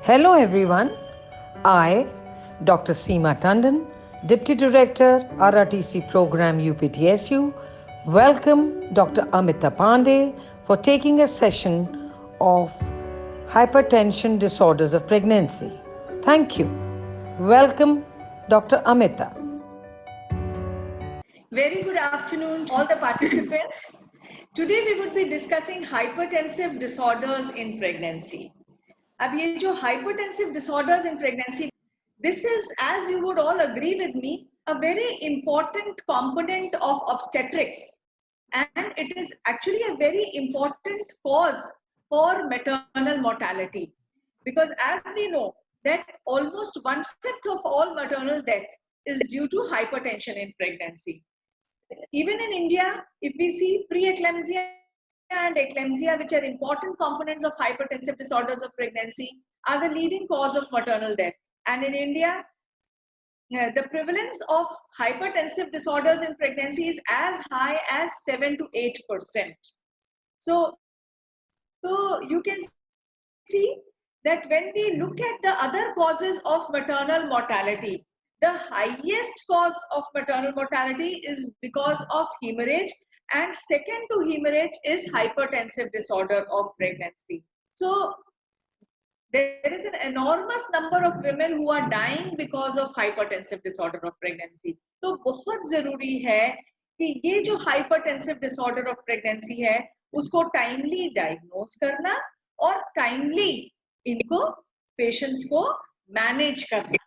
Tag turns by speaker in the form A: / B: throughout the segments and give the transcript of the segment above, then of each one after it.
A: Hello everyone, I, Dr. Seema Tandon, Deputy Director, RRTC Program UPTSU, welcome Dr. Amita Pandey for taking a session of hypertension disorders of pregnancy. Thank you. Welcome, Dr. Amita.
B: Very good afternoon to all the participants. Today we would be discussing hypertensive disorders in pregnancy. अब ये जो hypertensive disorders in pregnancy, this is, as you would all agree with me, a very important component of obstetrics, and it is actually a very important cause for maternal mortality, because as we know that almost 1/5 of all maternal death is due to hypertension in pregnancy. Even in India, if we see preeclampsia and eclampsia, which are important components of hypertensive disorders of pregnancy, are the leading cause of maternal death. And in India, the prevalence of hypertensive disorders in pregnancy is as high as 7 to 8%. So you can see that when we look at the other causes of maternal mortality, the highest cause of maternal mortality is because of hemorrhage, and second to hemorrhage is hypertensive disorder of pregnancy. So there is an enormous number of women who are dying because of hypertensive disorder of pregnancy. तो बहुत जरूरी है कि ये जो hypertensive disorder of pregnancy है उसको timely diagnose करना और timely इनको patients को manage करना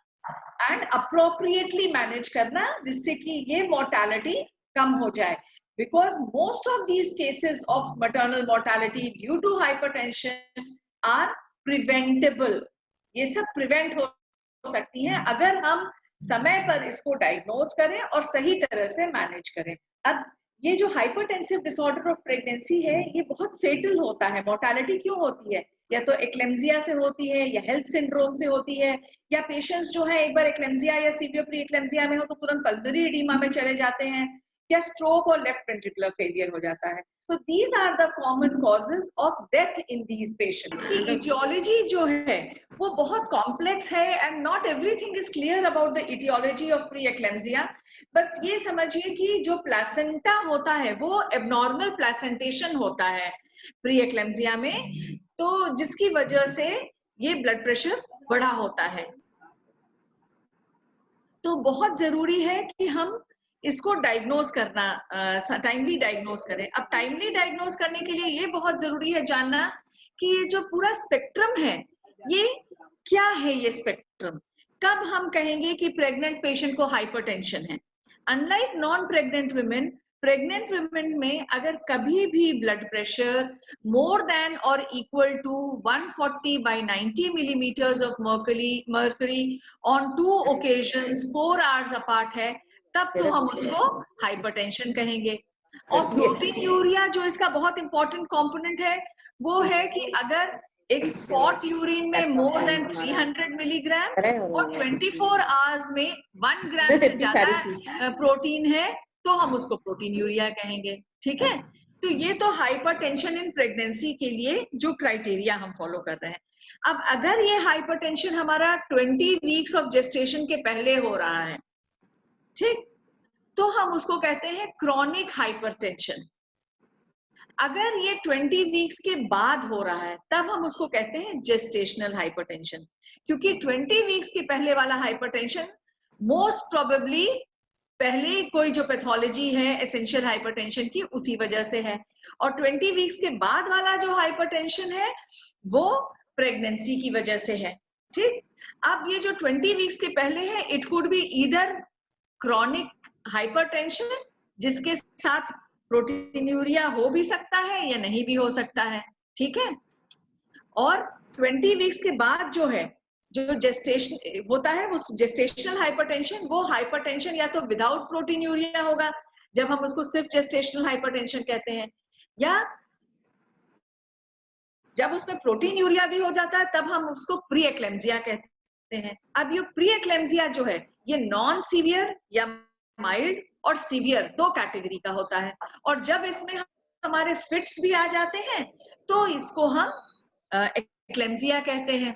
B: and appropriately manage करना, जिससे कि ये mortality कम हो जाए, because most of these cases of maternal mortality due to hypertension are preventable. ये सब prevent हो सकती हैं अगर हम समय पर इसको diagnose करें और सही तरह से manage करें. अब ये जो hypertensive disorder of pregnancy है, ये बहुत fatal होता है. Mortality क्यों होती है? या तो एक्लेम्सिया से होती है, या हेल्थ सिंड्रोम से होती है, या पेशेंट्स जो है एक बार एक्लेम्सिया या सीवियर प्री एक्लेम्सिया में हो तो तुरंत पल्मोनरी एडिमा में चले जाते हैं, या स्ट्रोक और लेफ्ट वेंट्रिकुलर फेलियर हो जाता है. तो these are the common causes of death in these patients. की इटियोलॉजी जो है वो बहुत कॉम्प्लेक्स है, and not everything is clear about the aetiology of pre eclampsia. बस ये समझिए कि जो प्लासेंटा होता है वो एबनॉर्मल प्लासेंटेशन होता है प्री एक्लेम्सिया में, तो जिसकी वजह से ये ब्लड प्रेशर बढ़ा होता है. तो बहुत जरूरी है कि हम इसको डायग्नोज करना, टाइमली डायग्नोज करें. अब टाइमली डायग्नोज करने के लिए ये बहुत जरूरी है जानना कि ये जो पूरा स्पेक्ट्रम है ये क्या है. ये स्पेक्ट्रम कब हम कहेंगे कि प्रेग्नेंट पेशेंट को हाइपरटेंशन है. Unlike non pregnant women, pregnant women में अगर कभी भी ब्लड प्रेशर मोर देन और equal to 140/90 millimeters of mercury on 2 occasions 4 hours apart है, तब तो हम उसको हाइपरटेंशन कहेंगे. और प्रोटीन यूरिया जो इसका बहुत इंपॉर्टेंट कंपोनेंट है वो है कि अगर एक स्पॉट यूरिन में मोर देन 300 मिलीग्राम और 24 आवर्स में 1 ग्राम से ज्यादा प्रोटीन है तो हम उसको प्रोटीन यूरिया कहेंगे. ठीक है, तो ये तो हाइपरटेंशन इन प्रेगनेंसी के लिए जो क्राइटेरिया हम फॉलो कर रहे हैं. अब अगर ये हाइपरटेंशन हमारा 20 वीक्स ऑफ जेस्टेशन के पहले हो रहा है, ठीक, तो हम उसको कहते हैं क्रॉनिक हाइपरटेंशन. अगर ये 20 वीक्स के बाद हो रहा है तब हम उसको कहते हैं जेस्टेशनल हाइपरटेंशन, क्योंकि 20 वीक्स के पहले वाला हाइपरटेंशन मोस्ट प्रोबेबली पहले कोई जो पैथोलॉजी है एसेंशियल हाइपरटेंशन की उसी वजह से है, और 20 वीक्स के बाद वाला जो हाइपरटेंशन है वो प्रेगनेंसी की वजह से है. ठीक, अब ये जो 20 वीक्स के पहले है, it could be either chronic hypertension जिसके साथ प्रोटीन यूरिया हो भी सकता है या नहीं भी हो सकता है. ठीक है, और 20 वीक्स के बाद जो है जो जेस्टेशन होता है वो जेस्टेशनल हाइपरटेंशन, वो हाइपरटेंशन या तो विदाउट प्रोटीन यूरिया होगा जब हम उसको सिर्फ जेस्टेशनल हाइपरटेंशन कहते हैं, या जब उसमें प्रोटीन यूरिया भी हो जाता है तब हम उसको प्री एक्लेम्सिया कहते हैं. अब ये प्री एक्लेम्सिया जो है ये नॉन सीवियर या माइल्ड और सीवियर दो कैटेगरी का होता है, और जब इसमें हमारे फिट्स भी आ जाते हैं तो इसको हम एक्लेम्सिया कहते हैं.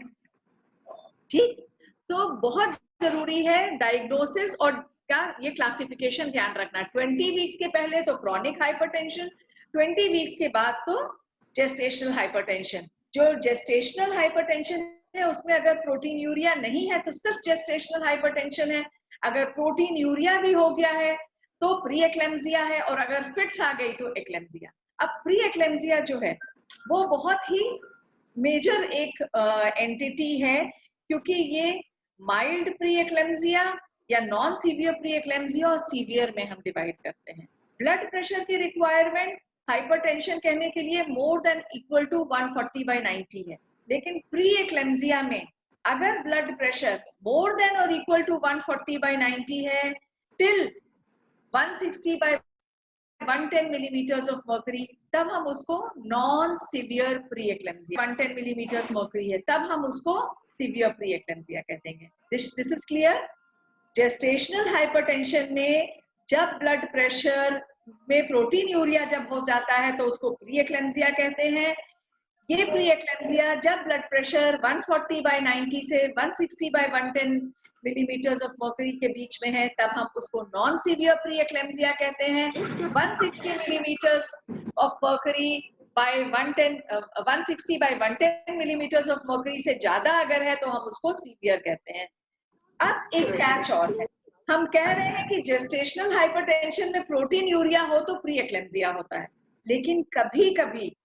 B: ठीक, तो बहुत जरूरी है डायग्नोसिस और क्या ये क्लासिफिकेशन ध्यान रखना। 20 वीक्स के पहले तो क्रॉनिक हाइपरटेंशन, 20 वीक्स के बाद तो जेस्टेशनल हाइपरटेंशन। जो जेस्टेशनल हाइपरटेंशन है उसमें अगर प्रोटीन यूरिया नहीं है तो सिर्फ जेस्टेशनल हाइपरटेंशन है, अगर प्रोटीन यूरिया भी हो गया है तो प्री एक्लेम्सिया है, और अगर फिट्स आ गई तो एक्लेम्सिया। अब प्री एक्लेम्सिया जो है वो बहुत ही मेजर एक एंटिटी है, क्योंकि ये माइल्ड प्री एक्लेम्सिया या नॉन सीवियर प्री एक्लेम्सिया और सीवियर में हम डिवाइड करते हैं। ब्लड प्रेशर की रिक्वायरमेंट हाइपरटेंशन कहने के लिए मोर देन इक्वल टू 140/90 है, लेकिन प्री एक्लेम्सिया में अगर ब्लड प्रेशर मोर देन और इक्वल टू 140/90 है टिल 160/110 millimeters of mercury, तब हम उसको non severe pre eclampsia, 110 millimeters mercury है तब हम उसको सीवियर प्री एक्लेम्सिया कहते हैं। This is clear. Gestational hypertension में जब ब्लड प्रेशर में प्रोटीन यूरिया जब हो जाता है तो उसको प्री एक्लेम्सिया कहते हैं। ये प्री एक्लेम्सिया जब ब्लड प्रेशर 140/90 से 160/110 मिलीमीटर्स ऑफ मर्करी के बीच में है तब हम उसको नॉन सीवियर प्री एक्लेम्सिया कहते हैं। 160 millimetres of mercury by 160/110 millimetres of mercury से ज्यादा अगर है तो हम उसको सीवियर कहते हैं। अब एक कैच और है, हम कह रहे हैं कि जेस्टेशनल हाइपरटेंशन में प्रोटीन यूरिया हो तो प्री एक्लेम्सिया होता है, लेकिन कभी कभी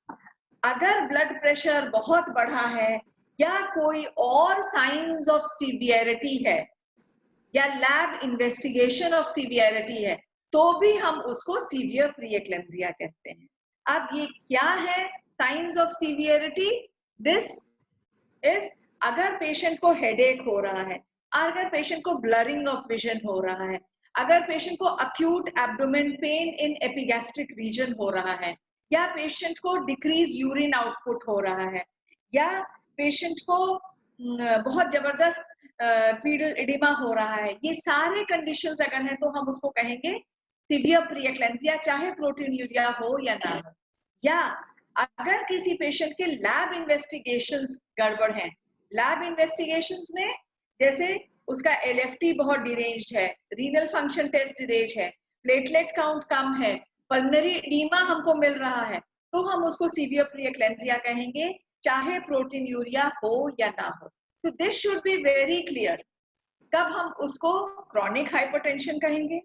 B: अगर ब्लड प्रेशर बहुत बढ़ा है या कोई और साइंस ऑफ सीवियरिटी है या लैब इन्वेस्टिगेशन ऑफ सीवियरिटी है तो भी हम उसको सीवियर प्री एक्लेम्सिया कहते हैं। अब ये क्या है signs of severity? This is अगर पेशेंट को हेडेक हो रहा है, अगर पेशेंट को ब्लरिंग ऑफ विजन हो रहा है, अगर पेशेंट को acute abdomen pain in epigastric region हो रहा है, या पेशेंट को डिक्रीज यूरिन आउटपुट हो रहा है, या पेशेंट को बहुत जबरदस्त पीडल एडिमा हो रहा है, ये सारे कंडीशंस अगर हैं तो हम उसको कहेंगे सीवियर प्री एक्लेम्सिया, चाहे प्रोटीन यूरिया हो या ना हो। या अगर किसी पेशेंट के लैब इन्वेस्टिगेशंस गड़बड़ हैं, लैब इन्वेस्टिगेशंस में जैसे उसका एलएफटी बहुत डिरेंज्ड है, रीनल फंक्शन टेस्ट डिरेंज है, प्लेटलेट काउंट कम है, पल्मोनरी एडीमा हमको मिल रहा है, तो हम उसको सीवियर प्री एक्लेम्सिया कहेंगे, चाहे प्रोटीन यूरिया हो या ना हो। तो this should be very clear. कब हम उसको क्रॉनिक हाइपरटेंशन कहेंगे,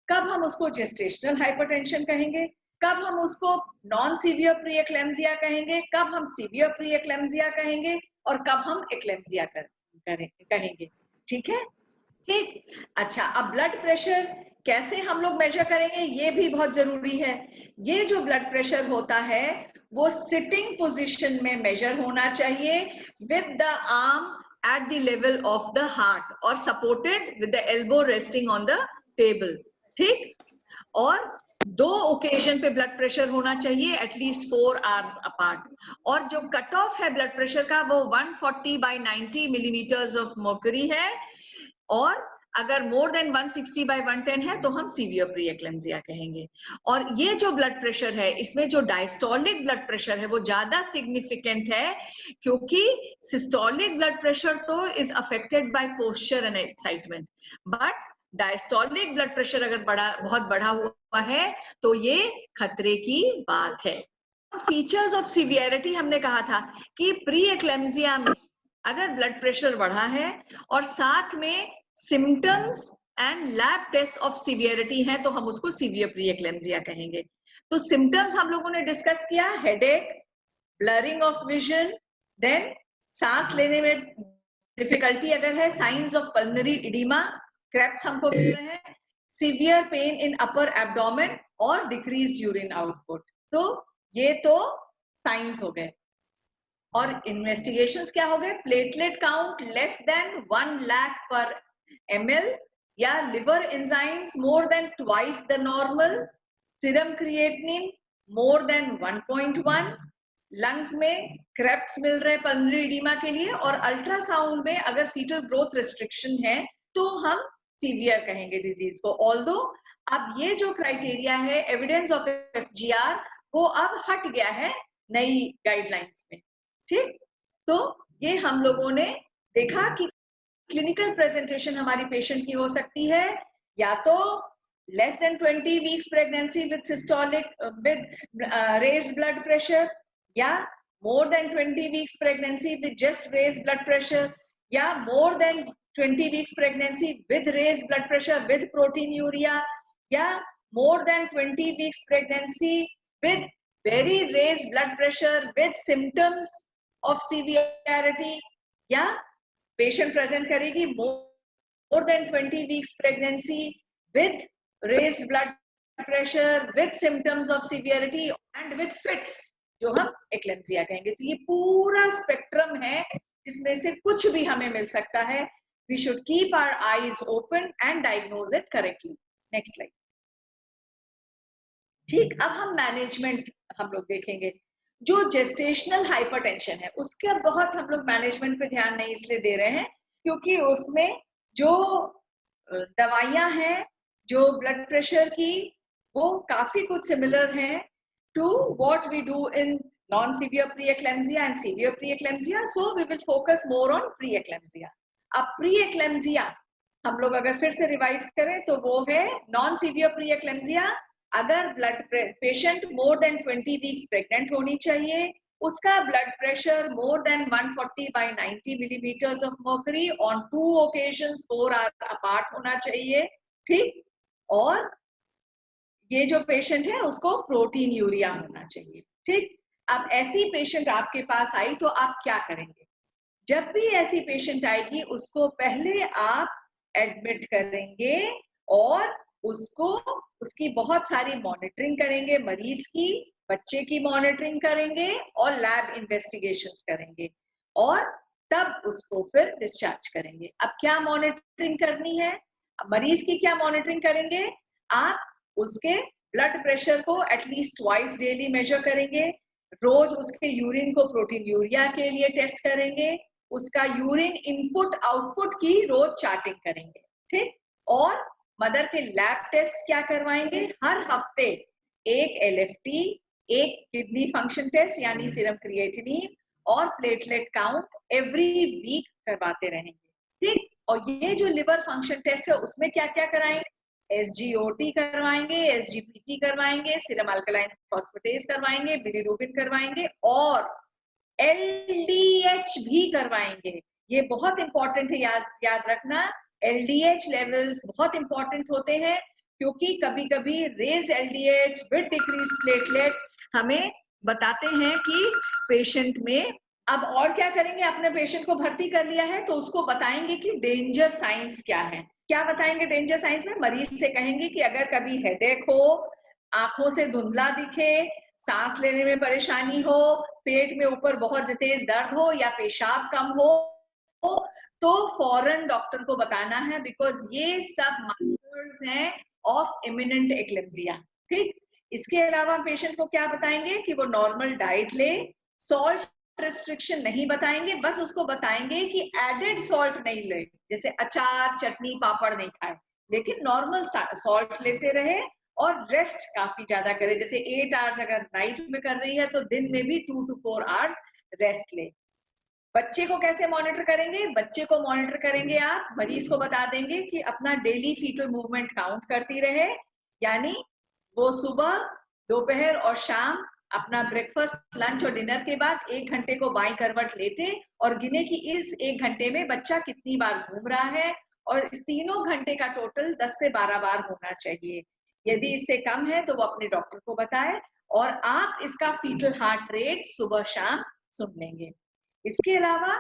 B: कब हम उसको जेस्टेशनल हाइपरटेंशन कहेंगे, कब हम उसको नॉन सीवियर प्री एक्लेम्सिया कहेंगे, कब हम सीवियर प्री एक्लेम्सिया कहेंगे, और कब हम एक्लेम्सिया कहेंगे। ठीक है, ठीक। अच्छा, अब ब्लड प्रेशर कैसे हम लोग मेजर करेंगे ये भी बहुत जरूरी है। ये जो ब्लड प्रेशर होता है वो सिटिंग पोजीशन में मेजर होना चाहिए with the arm at the level of the heart और supported with the elbow resting on the table. ठीक, और 2 ओकेजन पे ब्लड प्रेशर होना चाहिए एटलीस्ट 4 आवर्स अपार्ट। और जो कट ऑफ है ब्लड प्रेशर का वो 140/90 मिलीमीटर्स ऑफ मर्करी है, और अगर मोर देन 160/110 है तो हम सीवियर प्री एक्लेम्सिया कहेंगे। और ये जो ब्लड प्रेशर है इसमें जो डायस्टोलिक ब्लड प्रेशर है वो ज्यादा सिग्निफिकेंट है, क्योंकि सिस्टोलिक ब्लड प्रेशर तो is affected by posture and excitement, but diastolic blood pressure अगर बहुत बढ़ा हुआ है तो ये खतरे की बात है। फीचर्स ऑफ सीवियरिटी हमने कहा था कि प्री एक्लेम्सिया में अगर ब्लड प्रेशर बढ़ा है और साथ में symptoms and lab test of severity है तो हम उसको सीवियर प्री एक्लेम्सिया कहेंगे। तो सिम्टम्स हम लोगों ने डिस्कस किया, headache, blurring of vision, then सांस लेने में डिफिकल्टी अगर है, signs of pulmonary oedema, creps हमको मिल रहे हैं, severe pain in upper abdomen और डिक्रीज यूरिन आउटपुट। तो ये तो साइंस हो गए। और इन्वेस्टिगेशंस क्या हो गए? Platelet count less than 1 lakh पर ml, या liver enzymes more than twice the normal, serum creatinine more than 1.1, lungs में क्रेप्स मिल रहे पल्मोनरी एडिमा के लिए, और अल्ट्रासाउंड में अगर फीटल ग्रोथ रिस्ट्रिक्शन है तो हम सीवियर कहेंगे डिजीज को। ऑल्दो अब ये जो क्राइटेरिया है एविडेंस ऑफ FGR वो अब हट गया है नई गाइडलाइंस में। ठीक, तो ये हम लोगों ने देखा कि क्लिनिकल प्रेजेंटेशन हमारी पेशेंट की हो सकती है या तो less than 20 weeks pregnancy with systolic with raised blood pressure, या more than 20 weeks pregnancy with just raised blood pressure, या more than 20 weeks pregnancy with raised blood pressure with proteinuria, या more than 20 weeks pregnancy with very raised blood pressure with symptoms of severity, या patient present करेगी more than 20 weeks pregnancy with raised blood pressure with symptoms of severity and with fits, जो हम eclampsia कहेंगे। तो ये पूरा spectrum है जिसमें से कुछ भी हमें मिल सकता है। We should keep our eyes open and diagnose it correctly. Next slide. ठीक, अब हम मैनेजमेंट हम लोग देखेंगे। जो जेस्टेशनल हाइपरटेंशन है उसके बहुत हम लोग मैनेजमेंट पे ध्यान नहीं इसलिए दे रहे हैं क्योंकि उसमें जो दवाइयां हैं जो ब्लड प्रेशर की वो काफी कुछ सिमिलर हैं to what we do in non severe pre-eclampsia and severe pre-eclampsia, so we will focus more on pre-eclampsia. अब प्री-एक्लेम्सिया हम लोग अगर फिर से रिवाइज करें तो वो है नॉन सीवियर प्री-एक्लेम्सिया अगर blood patient more than 20 weeks pregnant होनी चाहिए, उसका blood pressure more then 140/90 millimetres of mercury on 2 occasions 4 hours apart होना चाहिए, ठीक। और ये जो पेशेंट है उसको प्रोटीन यूरिया होना चाहिए, ठीक। अब ऐसी पेशेंट आपके पास आई तो आप क्या करेंगे? जब भी ऐसी पेशेंट आएगी उसको पहले आप एडमिट करेंगे और उसको उसकी बहुत सारी मॉनिटरिंग करेंगे, मरीज की, बच्चे की मॉनिटरिंग करेंगे और लैब इन्वेस्टिगेशंस करेंगे और तब उसको फिर डिस्चार्ज करेंगे। अब क्या मॉनिटरिंग करनी है? मरीज की क्या मॉनिटरिंग करेंगे? आप उसके ब्लड प्रेशर को एटलीस्ट ट्वाइस डेली मेजर करेंगे, रोज उसके यूरिन को प्रोटीन यूरिया के लिए टेस्ट करेंगे, उसका यूरिन इनपुट आउटपुट की रोज चार्टिंग करेंगे, ठीक। और मदर के लैब टेस्ट क्या करवाएंगे? हर हफ्ते एक LFT, एक किडनी फंक्शन टेस्ट यानी सीरम क्रिएटिनिन और प्लेटलेट काउंट एवरी वीक करवाते रहेंगे, ठीक। और ये जो लिवर फंक्शन टेस्ट है उसमें क्या क्या कराएंगे? SGOT करवाएंगे, SGPT करवाएंगे, सीरम अल्कलाइन फॉस्फेटेज करवाएंगे, बिलीरुबिन करवाएंगे और LDH भी करवाएंगे। ये बहुत इंपॉर्टेंट है, याद रखना। LDH लेवल्स बहुत इंपॉर्टेंट होते हैं क्योंकि कभी कभी raise LDH with decrease platelet हमें बताते हैं कि पेशेंट में अब और क्या करेंगे? अपने पेशेंट को भर्ती कर लिया है तो उसको बताएंगे कि डेंजर साइंस क्या है। क्या बताएंगे डेंजर साइंस में? मरीज से कहेंगे कि अगर कभी हेडेक हो, आंखों से धुंधला दिखे, सांस लेने में परेशानी हो, पेट में ऊपर बहुत तेज दर्द हो या पेशाब कम हो तो फौरन डॉक्टर को बताना है, बिकॉज ये सब मार्कर्स हैं ऑफ इमिनेंट एक्लेम्सिया, ठीक। इसके अलावा पेशेंट को क्या बताएंगे कि वो नॉर्मल डाइट ले, सॉल्ट रिस्ट्रिक्शन नहीं बताएंगे, बस उसको बताएंगे कि एडेड सॉल्ट नहीं ले, जैसे अचार, चटनी, पापड़ नहीं खाए, लेकिन नॉर्मल सॉल्ट लेते रहे और रेस्ट काफी ज्यादा करे, जैसे 8 आवर्स अगर नाइट में कर रही है तो दिन में भी 2 to 4 आवर्स रेस्ट ले। बच्चे को कैसे मॉनिटर करेंगे? बच्चे को मॉनिटर करेंगे आप, मरीज को बता देंगे कि अपना डेली फीटल मूवमेंट काउंट करती रहे, यानी वो सुबह, दोपहर और शाम अपना ब्रेकफास्ट, लंच और डिनर के बाद 1 घंटे को बाईं करवट लेते और गिने कि इस 1 घंटे में बच्चा कितनी बार घूम रहा है और इस तीनों घंटे का टोटल 10 से 12 बार होना चाहिए। यदि इससे कम है तो वो अपने डॉक्टर को बताए और आप इसका फीटल हार्ट रेट सुबह शाम सुन लेंगे। इसके अलावा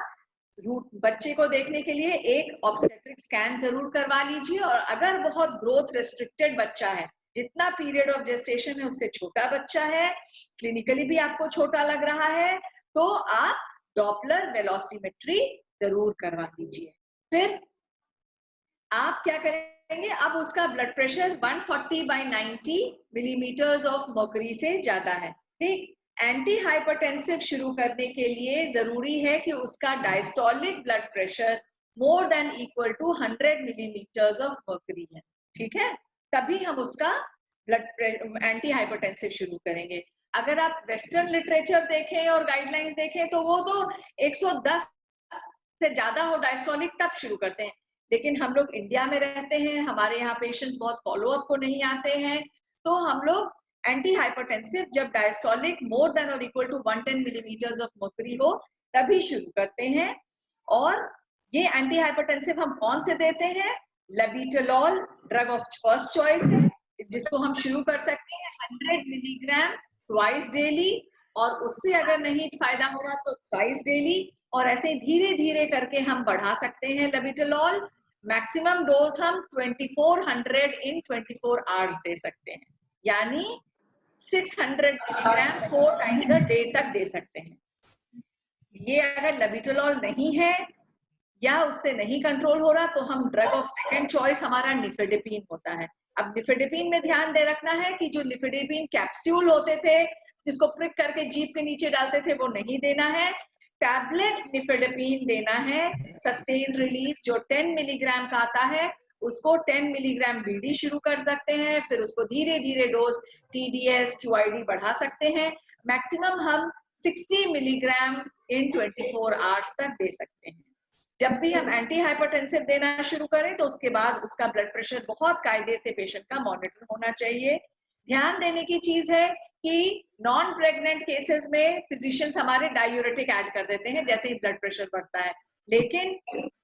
B: बच्चे को देखने के लिए एक ऑब्स्टेट्रिक स्कैन जरूर करवा लीजिए और अगर बहुत ग्रोथ रेस्ट्रिक्टेड बच्चा है, जितना पीरियड ऑफ जेस्टेशन है उससे छोटा बच्चा है, क्लिनिकली भी आपको छोटा लग रहा है, तो आप डॉपलर वेलोसिमेट्री जरूर करवा लीजिए। फिर आप क्या करेंगे? अब उसका blood pressure 140/90 millimetres of mercury से ज्यादा है, ठीक। एंटी हाइपरटेंसिव शुरू करने के लिए जरूरी है कि उसका diastolic blood pressure more than equal to 100 millimetres of mercury है, ठीक है, तभी हम उसका ब्लड एंटी हाइपरटेंसिव शुरू करेंगे। अगर आप वेस्टर्न लिटरेचर देखें और गाइडलाइंस देखें तो वो तो 110 से ज्यादा हो डायस्टोलिक तब शुरू करते हैं। लेकिन हम लोग इंडिया में रहते हैं, हमारे यहाँ पेशेंट्स बहुत फॉलोअप को नहीं आते हैं, तो हम लोग एंटी हाइपरटेंसिव जब डायस्टोलिक मोर देन और equal to 110 millimetres of mercury हो तभी शुरू करते हैं। और ये एंटी हाइपरटेंसिव हम कौन से देते हैं? लेबिटोलॉल ड्रग ऑफ फर्स्ट चॉइस है, जिसको हम शुरू कर सकते हैं 100 मिलीग्राम ट्वाइस डेली, और उससे अगर नहीं फायदा हो रहा तो ट्वाइस डेली, और ऐसे धीरे धीरे करके हम बढ़ा सकते हैं लेबिटोलॉल। मैक्सिमम डोज हम 2400 इन 24 आवर्स दे सकते हैं, यानी 600 मिलीग्राम 4 टाइम्स अ डे तक दे सकते हैं। ये अगर लेबिटोलॉल नहीं है या उससे नहीं कंट्रोल हो रहा तो हम ड्रग ऑफ सेकंड चॉइस हमारा निफेडेपिन होता है। अब निफेडेपिन में ध्यान दे रखना है कि जो निफेडेपिन कैप्सूल होते थे जिसको प्रिक करके जीभ के नीचे डालते थे वो नहीं देना है, टैबलेट निफेडेपिन देना है। सस्टेन रिलीज जो 10 मिलीग्राम का आता है उसको 10 मिलीग्राम बीडी शुरू कर सकते हैं, फिर उसको धीरे धीरे डोज टीडीएस क्यूआईडी बढ़ा सकते हैं। मैक्सिमम हम 60 मिलीग्राम इन 24 आवर्स तक दे सकते हैं। जब भी हम एंटी हाइपरटेंसिव देना शुरू करें तो उसके बाद उसका ब्लड प्रेशर बहुत कायदे से पेशेंट का मॉनिटर होना चाहिए। ध्यान देने की चीज है कि नॉन प्रेग्नेंट केसेस में फिजिशियंस हमारे डायूरेटिक ऐड कर देते हैं जैसे ही ब्लड प्रेशर बढ़ता है, लेकिन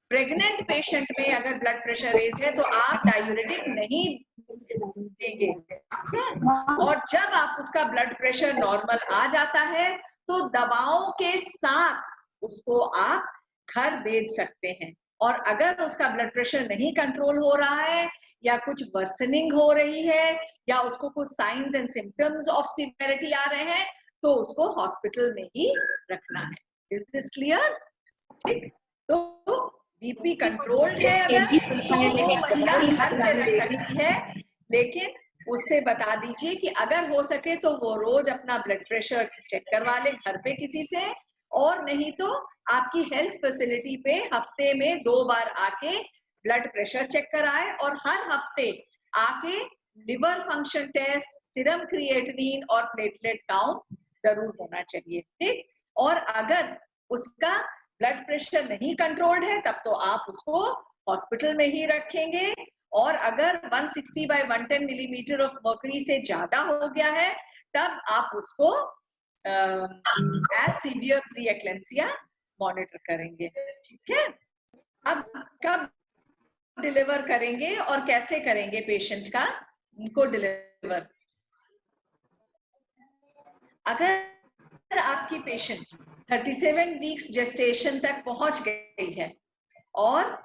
B: प्रेग्नेंट पेशेंट में अगर ब्लड प्रेशर रेज है तो आप डायूरेटिक नहीं देंगे। और जब आप उसका ब्लड प्रेशर नॉर्मल आ जाता है तो दवाओं के साथ उसको आप घर भेज सकते हैं। और अगर उसका ब्लड प्रेशर नहीं कंट्रोल हो रहा है या कुछ वर्सनिंग हो रही है या उसको कुछ signs and symptoms of severity आ रहे हैं तो उसको हॉस्पिटल में ही रखना है। Is this clear? ठीक, तो बीपी कंट्रोल्ड है अगर तो वो महिला घर पे रख सकती है, लेकिन उससे बता दीजिए कि अगर हो सके तो वो रोज अपना ब्लड प्रेशर चेक करवा ले घर पे किसी से, और नहीं तो आपकी हेल्थ फैसिलिटी पे हफ्ते में 2 बार आके ब्लड प्रेशर चेक कराए, और हर हफ्ते आके liver function test, serum creatinine और प्लेटलेट काउंट जरूर होना चाहिए। ठीक, और अगर उसका ब्लड प्रेशर नहीं कंट्रोल्ड है तब तो आप उसको हॉस्पिटल में ही रखेंगे, और अगर 160 by 110 मिलीमीटर ऑफ मर्क्यूरी से ज्यादा हो गया है तब आप उसको एज सीवियर प्री-एक्लेम्सिया मॉनिटर करेंगे। ठीक है, अब कब डिलीवर करेंगे और कैसे करेंगे पेशेंट का को डिलीवर? अगर आपकी पेशेंट 37 वीक्स जेस्टेशन तक पहुंच गई है और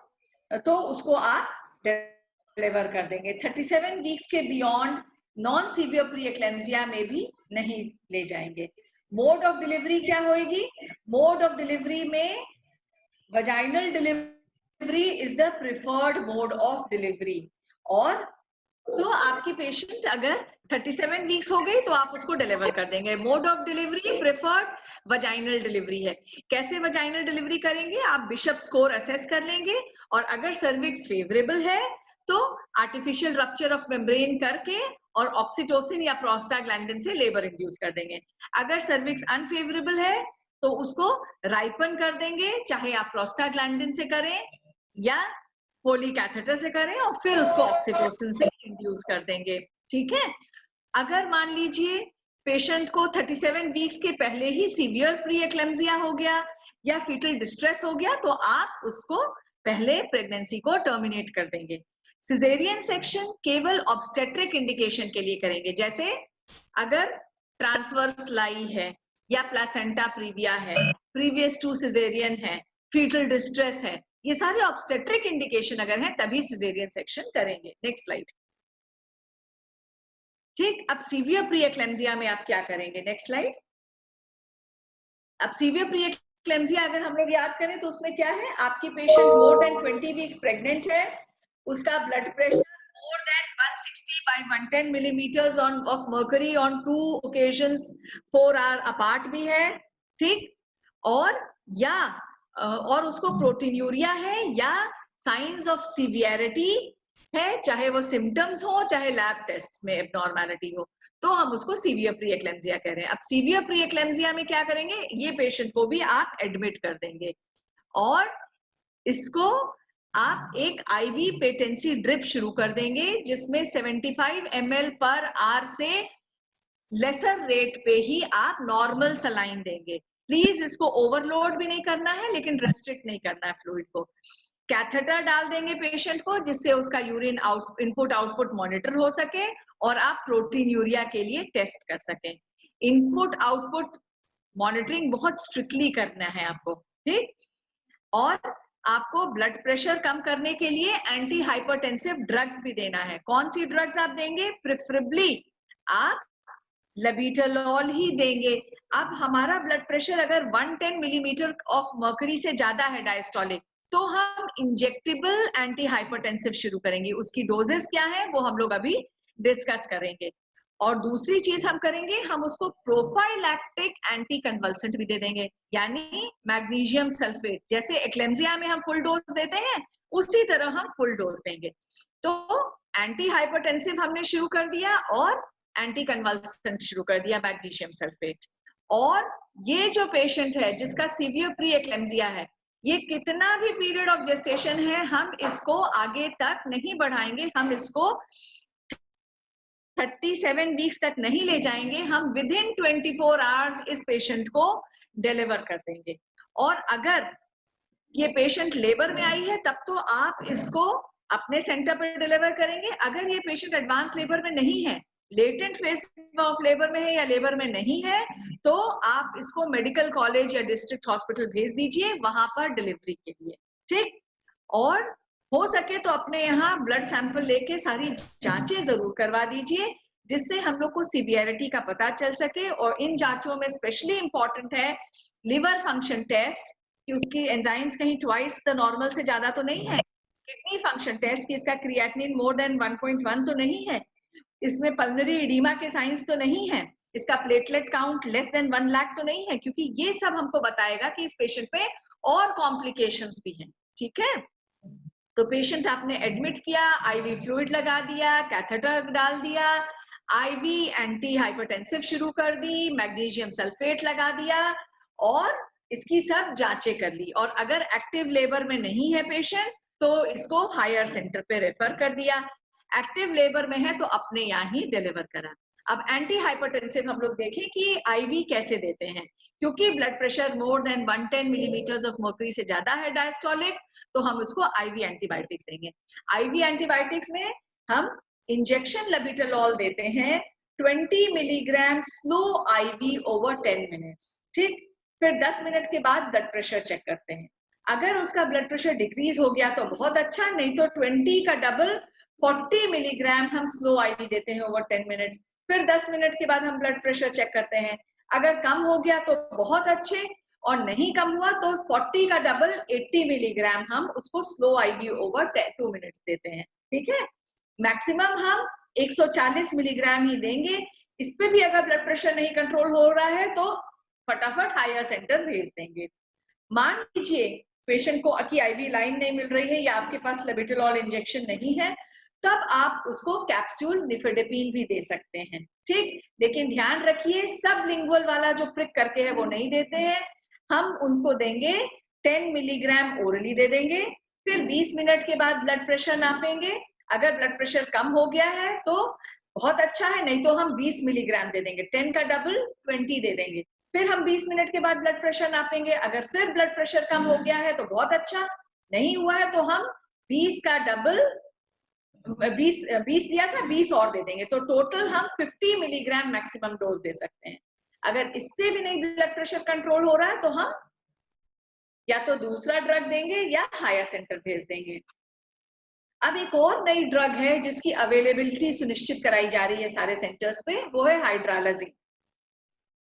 B: तो उसको आप डिलीवर कर देंगे। 37 वीक्स के बियॉन्ड नॉन सीवियर प्री-एक्लेम्सिया में भी नहीं ले जाएंगे। मोड ऑफ डिलीवरी क्या होगी? मोड ऑफ डिलीवरी में vaginal delivery is the preferred mode of delivery, और तो आपकी पेशेंट अगर 37 वीक्स हो गई तो आप उसको डिलीवर कर देंगे। Mode of delivery preferred vaginal delivery है। कैसे वजाइनल डिलीवरी करेंगे? आप बिशप स्कोर असेस कर लेंगे, और अगर सर्विक्स फेवरेबल है तो आर्टिफिशियल रप्चर ऑफ मेम्ब्रेन करके और ऑक्सीटोसिन या प्रोस्टाग्लैंडिन से लेबर इंड्यूस कर देंगे। अगर सर्विक्स अनफेवरेबल है तो उसको राइपन कर देंगे, चाहे आप प्रोस्टाग्लैंडिन से करें या पोली कैथेटर से करें, और फिर उसको ऑक्सीटोसिन से इंड्यूस कर देंगे। ठीक है, अगर मान लीजिए पेशेंट को 37 वीक्स के पहले ही सीवियर प्री-एक्लेम्सिया हो गया या फीटल डिस्ट्रेस हो गया तो आप उसको पहले प्रेगनेंसी को टर्मिनेट कर देंगे। सिजेरियन सेक्शन केवल ऑब्स्टेट्रिक इंडिकेशन के लिए करेंगे, जैसे अगर ट्रांसवर्स लाई है या प्लासेंटा प्रीविया है, प्रीवियस टू सिजेरियन है, फीटल डिस्ट्रेस है, ये सारे ऑब्स्टेट्रिक इंडिकेशन अगर हैं तभी सिजेरियन सेक्शन करेंगे। Next slide. ठीक, अब सीवियर प्री-एक्लेम्सिया में आप क्या करेंगे? Next slide. अब सीवियर प्री-एक्लेम्सिया अगर हम लोग याद करें तो उसमें क्या है? आपकी patient more than 20 weeks pregnant है, उसका blood pressure more than 160 by 110 millimeters of mercury on 2 occasions 4 hour apart भी है। ठीक, और उसको प्रोटीन्यूरिया है या साइंस ऑफ सीवियरिटी है, चाहे वो सिम्टम्स हो चाहे लैब टेस्ट में एब्नॉर्मैलिटी हो, तो हम उसको सीवियर प्री-एक्लेम्सिया कह रहे हैं। अब सीवियर प्री-एक्लेम्सिया में क्या करेंगे? ये पेशेंट को भी आप एडमिट कर देंगे, और इसको आप एक आईवी पेटेंसी ड्रिप शुरू कर देंगे जिसमें 75 ml पर आवर से लेसर रेट पे ही आप नॉर्मल सलाइन देंगे। प्लीज इसको ओवरलोड भी नहीं करना है लेकिन रेस्ट्रिक्ट नहीं करना है फ्लूइड को। कैथेटर डाल देंगे पेशेंट को जिससे उसका यूरिन इनपुट आउटपुट मॉनिटर हो सके और आप प्रोटीन यूरिया के लिए टेस्ट कर सकें। इनपुट आउटपुट मॉनिटरिंग बहुत स्ट्रिक्टली करना है आपको, ठीक। और आपको ब्लड प्रेशर कम करने के लिए एंटी हाइपरटेंसिव ड्रग्स भी देना है। कौन सी ड्रग्स आप देंगे? प्रेफरेबली आप लेबिटोलॉल ही देंगे। अब हमारा ब्लड प्रेशर अगर 110 मिलीमीटर ऑफ मर्करी से ज्यादा है डायस्टोलिक, तो हम इंजेक्टेबल एंटी हाइपरटेंसिव शुरू करेंगे। उसकी डोजेस क्या है वो हम लोग अभी डिस्कस करेंगे। और दूसरी चीज हम करेंगे, हम उसको प्रोफाइलैक्टिक एंटी कन्वल्सेंट भी दे देंगे, यानी मैग्नीशियम सल्फेट। जैसे एक्लेम्सिया में हम फुल डोज देते हैं उसी तरह हम फुल डोज देंगे। तो एंटी हाइपरटेंसिव हमने शुरू कर दिया और एंटी कन्वल्सेंट शुरू कर दिया मैग्नीशियम सल्फेट। और ये जो पेशेंट है जिसका सीवियर प्री एक्लेम्सिया है, ये कितना भी पीरियड ऑफ जेस्टेशन है हम इसको आगे तक नहीं बढ़ाएंगे, हम इसको 37 वीक्स तक नहीं ले जाएंगे, हम विद इन 24 आवर्स इस पेशेंट को डिलीवर कर देंगे। और अगर ये पेशेंट लेबर में आई है तब तो आप इसको अपने सेंटर पर डिलीवर करेंगे। अगर ये पेशेंट एडवांस लेबर में नहीं है, लेटेंट फेज ऑफ लेबर में है या लेबर में नहीं है, तो आप इसको मेडिकल कॉलेज या डिस्ट्रिक्ट हॉस्पिटल भेज दीजिए वहां पर डिलीवरी के लिए, ठीक। और हो सके तो अपने यहाँ ब्लड सैंपल लेके सारी जांचें जरूर करवा दीजिए जिससे हम लोग को सीवियरिटी का पता चल सके। और इन जांचों में स्पेशली इंपॉर्टेंट है लिवर फंक्शन टेस्ट कि उसकी एंजाइम्स कहीं ट्वाइस द नॉर्मल से ज्यादा तो नहीं है, किडनी फंक्शन टेस्ट कि इसका क्रिएटिनिन मोर देन 1.1 तो नहीं है, इसमें पल्मोनरी एडिमा के साइंस तो नहीं है, इसका platelet count less than 1 lakh तो नहीं है, क्योंकि ये सब हमको बताएगा कि इस पेशेंट पे और कॉम्प्लिकेशंस भी हैं, ठीक है। तो पेशेंट आपने एडमिट किया, आईवी फ्लूइड लगा दिया, कैथेटर डाल दिया, आईवी एंटी हाइपरटेंसिव शुरू कर दी, मैग्नीशियम सल्फेट लगा दिया और इसकी सब जांचें कर ली। और अगर एक्टिव लेबर में नहीं है पेशेंट तो इसको हायर सेंटर पे रेफर कर दिया, एक्टिव लेबर में है तो अपने यहाँ ही डिलीवर करा। अब एंटी हाइपरटेंसिव हम लोग देखें कि आईवी कैसे देते हैं, क्योंकि blood pressure more than 110 millimetre of mercury से ज्यादा है डायस्टोलिक, तो हम उसको आईवी एंटीबायोटिक्स देंगे। आईवी एंटीबायोटिक्स में हम इंजेक्शन लेबिटोलॉल देते हैं 20 milligram slow IV over 10 minutes, ठीक। फिर 10 मिनट के बाद ब्लड प्रेशर चेक करते हैं। अगर उसका ब्लड प्रेशर डिक्रीज हो गया तो बहुत अच्छा, नहीं तो 20 का डबल 40 मिलीग्राम हम स्लो आईवी देते हैं ओवर 10 मिनट्स। फिर 10 मिनट के बाद हम ब्लड प्रेशर चेक करते हैं, अगर कम हो गया तो बहुत अच्छे, और नहीं कम हुआ तो 40 का डबल 80 मिलीग्राम हम उसको स्लो आईवी ओवर 2 मिनट्स देते हैं, ठीक है। मैक्सिमम हम 140 मिलीग्राम ही देंगे। इस पे भी अगर ब्लड प्रेशर नहीं कंट्रोल हो रहा है तो फटाफट हायर सेंटर भेज देंगे। मान लीजिए पेशेंट को की आईवी लाइन नहीं मिल रही है या आपके पास लेबिटोलॉल इंजेक्शन नहीं है, तब आप उसको कैप्सूल निफेडेपिन भी दे सकते हैं, ठीक। लेकिन ध्यान रखिए सब लिंगुअल वाला जो प्रिक करके है वो नहीं देते हैं, हम उनको देंगे 10 मिलीग्राम ओरली दे देंगे। फिर 20 मिनट के बाद ब्लड प्रेशर नापेंगे, अगर ब्लड प्रेशर कम हो गया है तो बहुत अच्छा है, नहीं तो हम 20 मिलीग्राम दे देंगे, 10 का डबल 20 दे देंगे। फिर हम 20 मिनट के बाद ब्लड प्रेशर नापेंगे, अगर फिर ब्लड प्रेशर कम हो गया है तो बहुत अच्छा, नहीं हुआ है तो हम 20 का डबल 20 दिया था 20 और दे देंगे, तो टोटल हम 50 मिलीग्राम मैक्सिमम डोज दे सकते हैं। अगर इससे भी नहीं ब्लड प्रेशर कंट्रोल हो रहा है तो हम या तो दूसरा ड्रग देंगे या हायर सेंटर भेज देंगे। अब एक और नई ड्रग है जिसकी अवेलेबिलिटी सुनिश्चित कराई जा रही है सारे सेंटर्स पे, वो है हाइड्रालाजीन।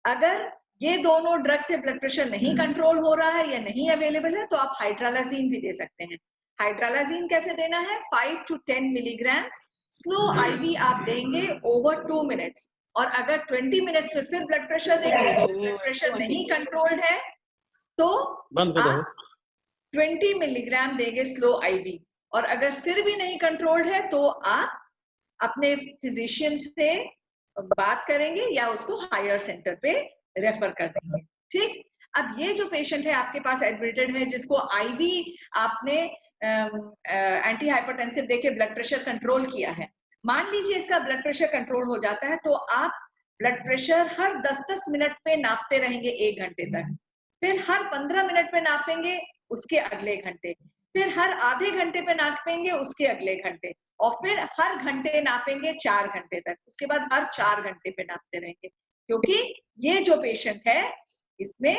B: अगर ये दोनों ड्रग से ब्लड प्रेशर नहीं कंट्रोल हो रहा है या नहीं अवेलेबल है तो आप हाइड्रालाजीन भी दे सकते हैं। हाइड्रालाजीन कैसे देना है? 5 to 10 मिलीग्राम स्लो आईवी आप देंगे ओवर 2 मिनट्स। और अगर 20 मिनट्स में फिर ब्लड प्रेशर देंगे, ब्लड प्रेशर नहीं कंट्रोल्ड है तो आप 20 मिलीग्राम देंगे स्लो आईवी। और अगर फिर भी नहीं कंट्रोल्ड है तो आप अपने फिजिशियन से बात करेंगे या उसको हायर सेंटर पे रेफर कर देंगे, ठीक। अब ये जो पेशेंट है आपके पास एडमिटेड है, जिसको आईवी आपने एंटी हाइपरटेंसिव देके ब्लड प्रेशर कंट्रोल किया है, मान लीजिए इसका ब्लड प्रेशर कंट्रोल हो जाता है, तो आप ब्लड प्रेशर हर 10-10 मिनट पे नापते रहेंगे 1 घंटे तक, फिर हर 15 मिनट पे नापेंगे उसके अगले घंटे, फिर हर आधे घंटे पे नापेंगे उसके अगले घंटे, और फिर हर घंटे नापेंगे 4 घंटे तक, उसके बाद हर 4 घंटे पे नापते रहेंगे, क्योंकि ये जो पेशेंट है इसमें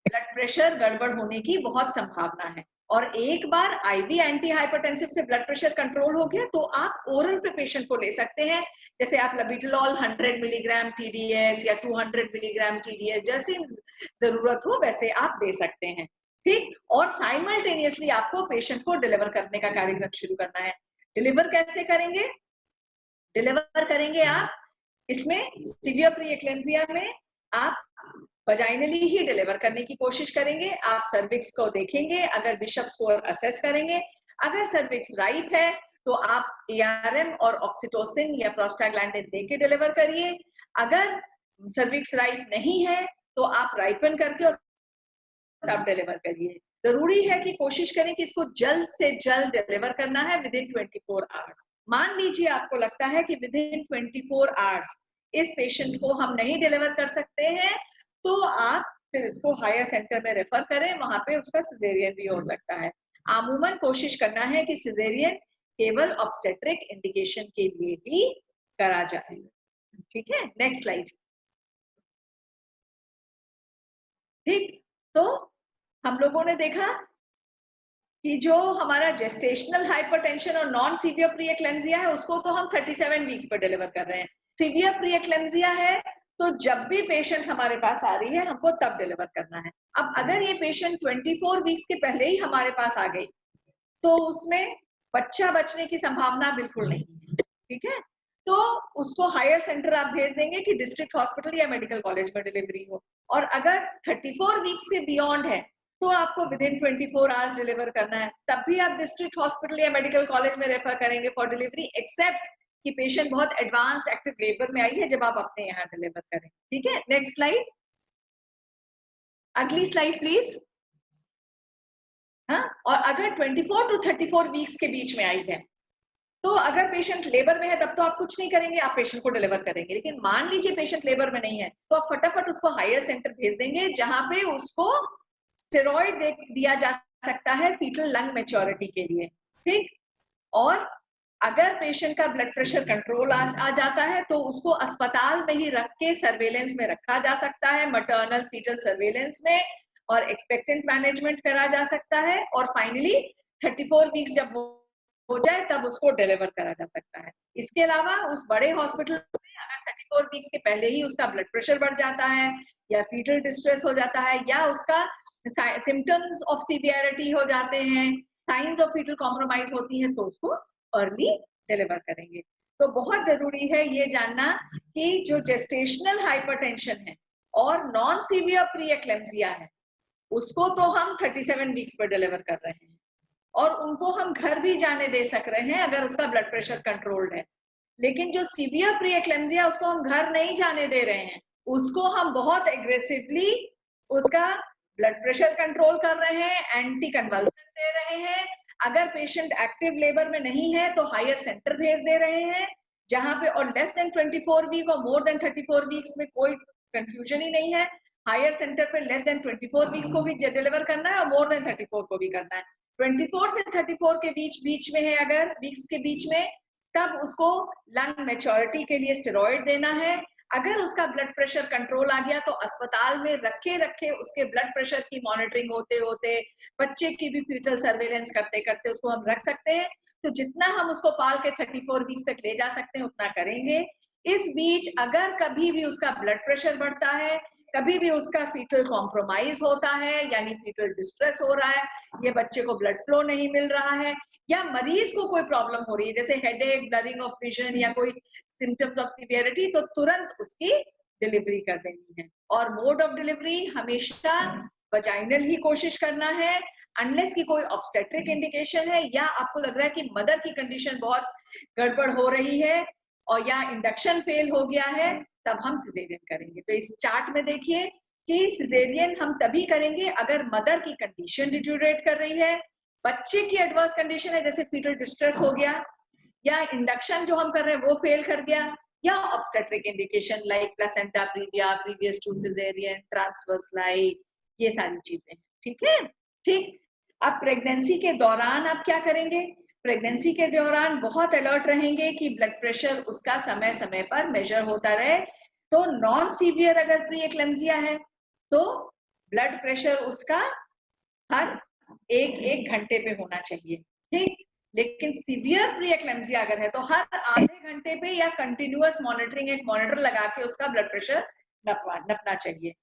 B: ब्लड प्रेशर गड़बड़ होने की बहुत संभावना है। और एक बार आईवी एंटी हाइपरटेंसिव से ब्लड प्रेशर कंट्रोल हो गया तो आप ओरल पे पेशेंट को ले सकते हैं, जैसे आप लबिटलॉल 100 मिलीग्राम TDS या 200 मिलीग्राम TDS जैसी जरूरत हो वैसे आप दे सकते हैं, ठीक। और साइमल्टेनियसली आपको पेशेंट को डिलीवर करने का कार्यक्रम शुरू करना है। डिलीवर कैसे करेंगे? डिलीवर करेंगे आप इसमें सीवियर प्री-एक्लेम्सिया में आप वजाइनली ही डिलीवर करने की कोशिश करेंगे। आप सर्विक्स को देखेंगे, अगर बिशप स्कोर असेस करेंगे, अगर सर्विक्स राइप है तो आप ARM और ऑक्सीटोसिन या प्रोस्टाग्लैंडिन देके डिलीवर करिए। अगर सर्विक्स राइप नहीं है तो आप राइपन करके और तब डिलीवर करिए। जरूरी है कि कोशिश करें कि इसको जल्द से जल्द डिलीवर करना है विदिन 24 आवर्स। मान लीजिए आपको लगता है कि विदिन 24 आवर्स इस पेशेंट को हम नहीं डिलीवर कर सकते हैं, तो आप फिर इसको हायर सेंटर में रेफर करें, वहां पे उसका सिजेरियन भी हो सकता है। अमूमन कोशिश करना है कि सिजेरियन केवल ऑब्स्टेट्रिक इंडिकेशन के लिए ही करा जाए, ठीक है। नेक्स्ट स्लाइड, ठीक। तो हम लोगों ने देखा कि जो हमारा जेस्टेशनल हाइपरटेंशन और नॉन सीवियर प्री-एक्लेम्सिया है उसको तो हम 37 वीक्स पर डिलीवर कर रहे हैं। सीवियर प्री-एक्लेम्सिया है तो जब भी पेशेंट हमारे पास आ रही है हमको तब डिलीवर करना है। अब अगर ये पेशेंट 24 वीक्स के पहले ही हमारे पास आ गई तो उसमें बच्चा बचने की संभावना बिल्कुल नहीं है, ठीक है। तो उसको हायर सेंटर आप भेज देंगे कि डिस्ट्रिक्ट हॉस्पिटल या मेडिकल कॉलेज में डिलीवरी हो। और अगर 34 वीक्स से बियॉन्ड है तो आपको विदिन 24 आवर्स डिलीवर करना है, तब भी आप डिस्ट्रिक्ट हॉस्पिटल या मेडिकल कॉलेज में रेफर करेंगे फॉर डिलीवरी, एक्सेप्ट कि पेशेंट बहुत एडवांस्ड एक्टिव लेबर में आई है जब आप अपने यहाँ डिलीवर करें, ठीक है। नेक्स्ट स्लाइड, अगली स्लाइड प्लीज। हाँ, और अगर 24 to 34 वीक्स के बीच में आई है तो अगर पेशेंट लेबर में है तब तो आप कुछ नहीं करेंगे, आप पेशेंट को डिलीवर करेंगे। लेकिन मान लीजिए पेशेंट लेबर में नहीं है तो आप फटाफट उसको हायर सेंटर भेज देंगे जहां पे उसको स्टेरॉइड दिया जा सकता है फीटल लंग मैच्योरिटी के लिए, ठीक। और अगर पेशेंट का ब्लड प्रेशर कंट्रोल आ जाता है तो उसको अस्पताल में ही रख के सर्वेलेंस में रखा जा सकता है, मैटरनल फीटल सर्वेलेंस में, और एक्सपेक्टेंट मैनेजमेंट करा जा सकता है। और फाइनली 34 वीक्स जब हो जाए तब उसको डिलीवर करा जा सकता है। इसके अलावा उस बड़े हॉस्पिटल में अगर 34 वीक्स के पहले ही उसका ब्लड प्रेशर बढ़ जाता है या फीटल डिस्ट्रेस हो जाता है या उसका सिम्टम्स ऑफ सीवियरिटी हो जाते हैं, साइंस ऑफ फीटल कॉम्प्रोमाइज होती है, तो उसको अर्ली डिलीवर करेंगे। तो बहुत जरूरी है ये जानना कि जो जेस्टेशनल हाइपरटेंशन है और नॉन सीवियर प्री-एक्लेम्सिया है उसको तो हम 37 वीक्स पर डिलीवर कर रहे हैं और उनको हम घर भी जाने दे सक रहे हैं अगर उसका ब्लड प्रेशर कंट्रोल्ड है। लेकिन जो सीवियर प्री-एक्लेम्सिया उसको हम घर नहीं जाने दे रहे हैं, उसको हम बहुत एग्रेसिवली उसका ब्लड प्रेशर कंट्रोल कर रहे हैं, एंटी कन्वल्सेंट दे रहे हैं। अगर पेशेंट एक्टिव लेबर में नहीं है तो हायर सेंटर भेज दे रहे हैं जहां पे, और लेस देन 24 वीक और मोर देन 34 वीक्स में कोई कंफ्यूजन ही नहीं है। हायर सेंटर पे लेस देन 24 वीक्स को भी डिलीवर करना है और मोर देन 34 को भी करना है। 24 से 34 के बीच में है अगर वीक्स के बीच में, तब उसको लंग मैच्योरिटी के लिए स्टेरॉइड देना है। अगर उसका ब्लड प्रेशर कंट्रोल आ गया तो अस्पताल में रखे उसके ब्लड प्रेशर की मॉनिटरिंग होते होते, बच्चे की भी फीटल सर्वेलेंस करते करते उसको हम रख सकते हैं। तो जितना हम उसको पाल के 34 वीक्स तक ले जा सकते हैं उतना करेंगे। इस बीच अगर कभी भी उसका ब्लड प्रेशर बढ़ता है, कभी भी उसका फीटल कॉम्प्रोमाइज होता है यानी फीटल डिस्ट्रेस हो रहा है, ये बच्चे को ब्लड फ्लो नहीं मिल रहा है, या मरीज को कोई प्रॉब्लम हो रही है जैसे हेडेक, ब्लरिंग ऑफ विजन या कोई सिम्टम्स ऑफ सीवियरिटी, तो तुरंत उसकी डिलीवरी कर देनी है। और मोड ऑफ डिलीवरी हमेशा वजाइनल ही कोशिश करना है, अनलेस की कोई ऑब्स्टेट्रिक इंडिकेशन है या आपको लग रहा है कि मदर की कंडीशन बहुत गड़बड़ हो रही है और या इंडक्शन फेल हो गया है, तब हम सिजेरियन करेंगे। तो इस चार्ट में देखिए कि सिजेरियन हम तभी करेंगे अगर मदर की कंडीशन डिटेरियोरेट कर रही है, बच्चे की एडवर्स कंडीशन है जैसे फीटल डिस्ट्रेस हो गया, या इंडक्शन जो हम कर रहे हैं वो फेल कर गया, या obstetric indication like placenta praevia, previous to caesarean, transverse like, ये सारी चीजें। ठीक है, ठीक। अब प्रेगनेंसी के दौरान आप क्या करेंगे? प्रेगनेंसी के दौरान बहुत अलर्ट रहेंगे कि ब्लड प्रेशर उसका समय समय पर मेजर होता रहे। तो नॉन सीवियर अगर प्री एक्लेम्सिया है तो ब्लड प्रेशर उसका हर एक घंटे पे होना चाहिए, ठीक। लेकिन सीवियर प्री एक्लेम्सिया अगर है तो हर आधे घंटे पे या कंटिन्यूअस मॉनिटरिंग, एक मॉनिटर लगा के उसका ब्लड प्रेशर नपना चाहिए।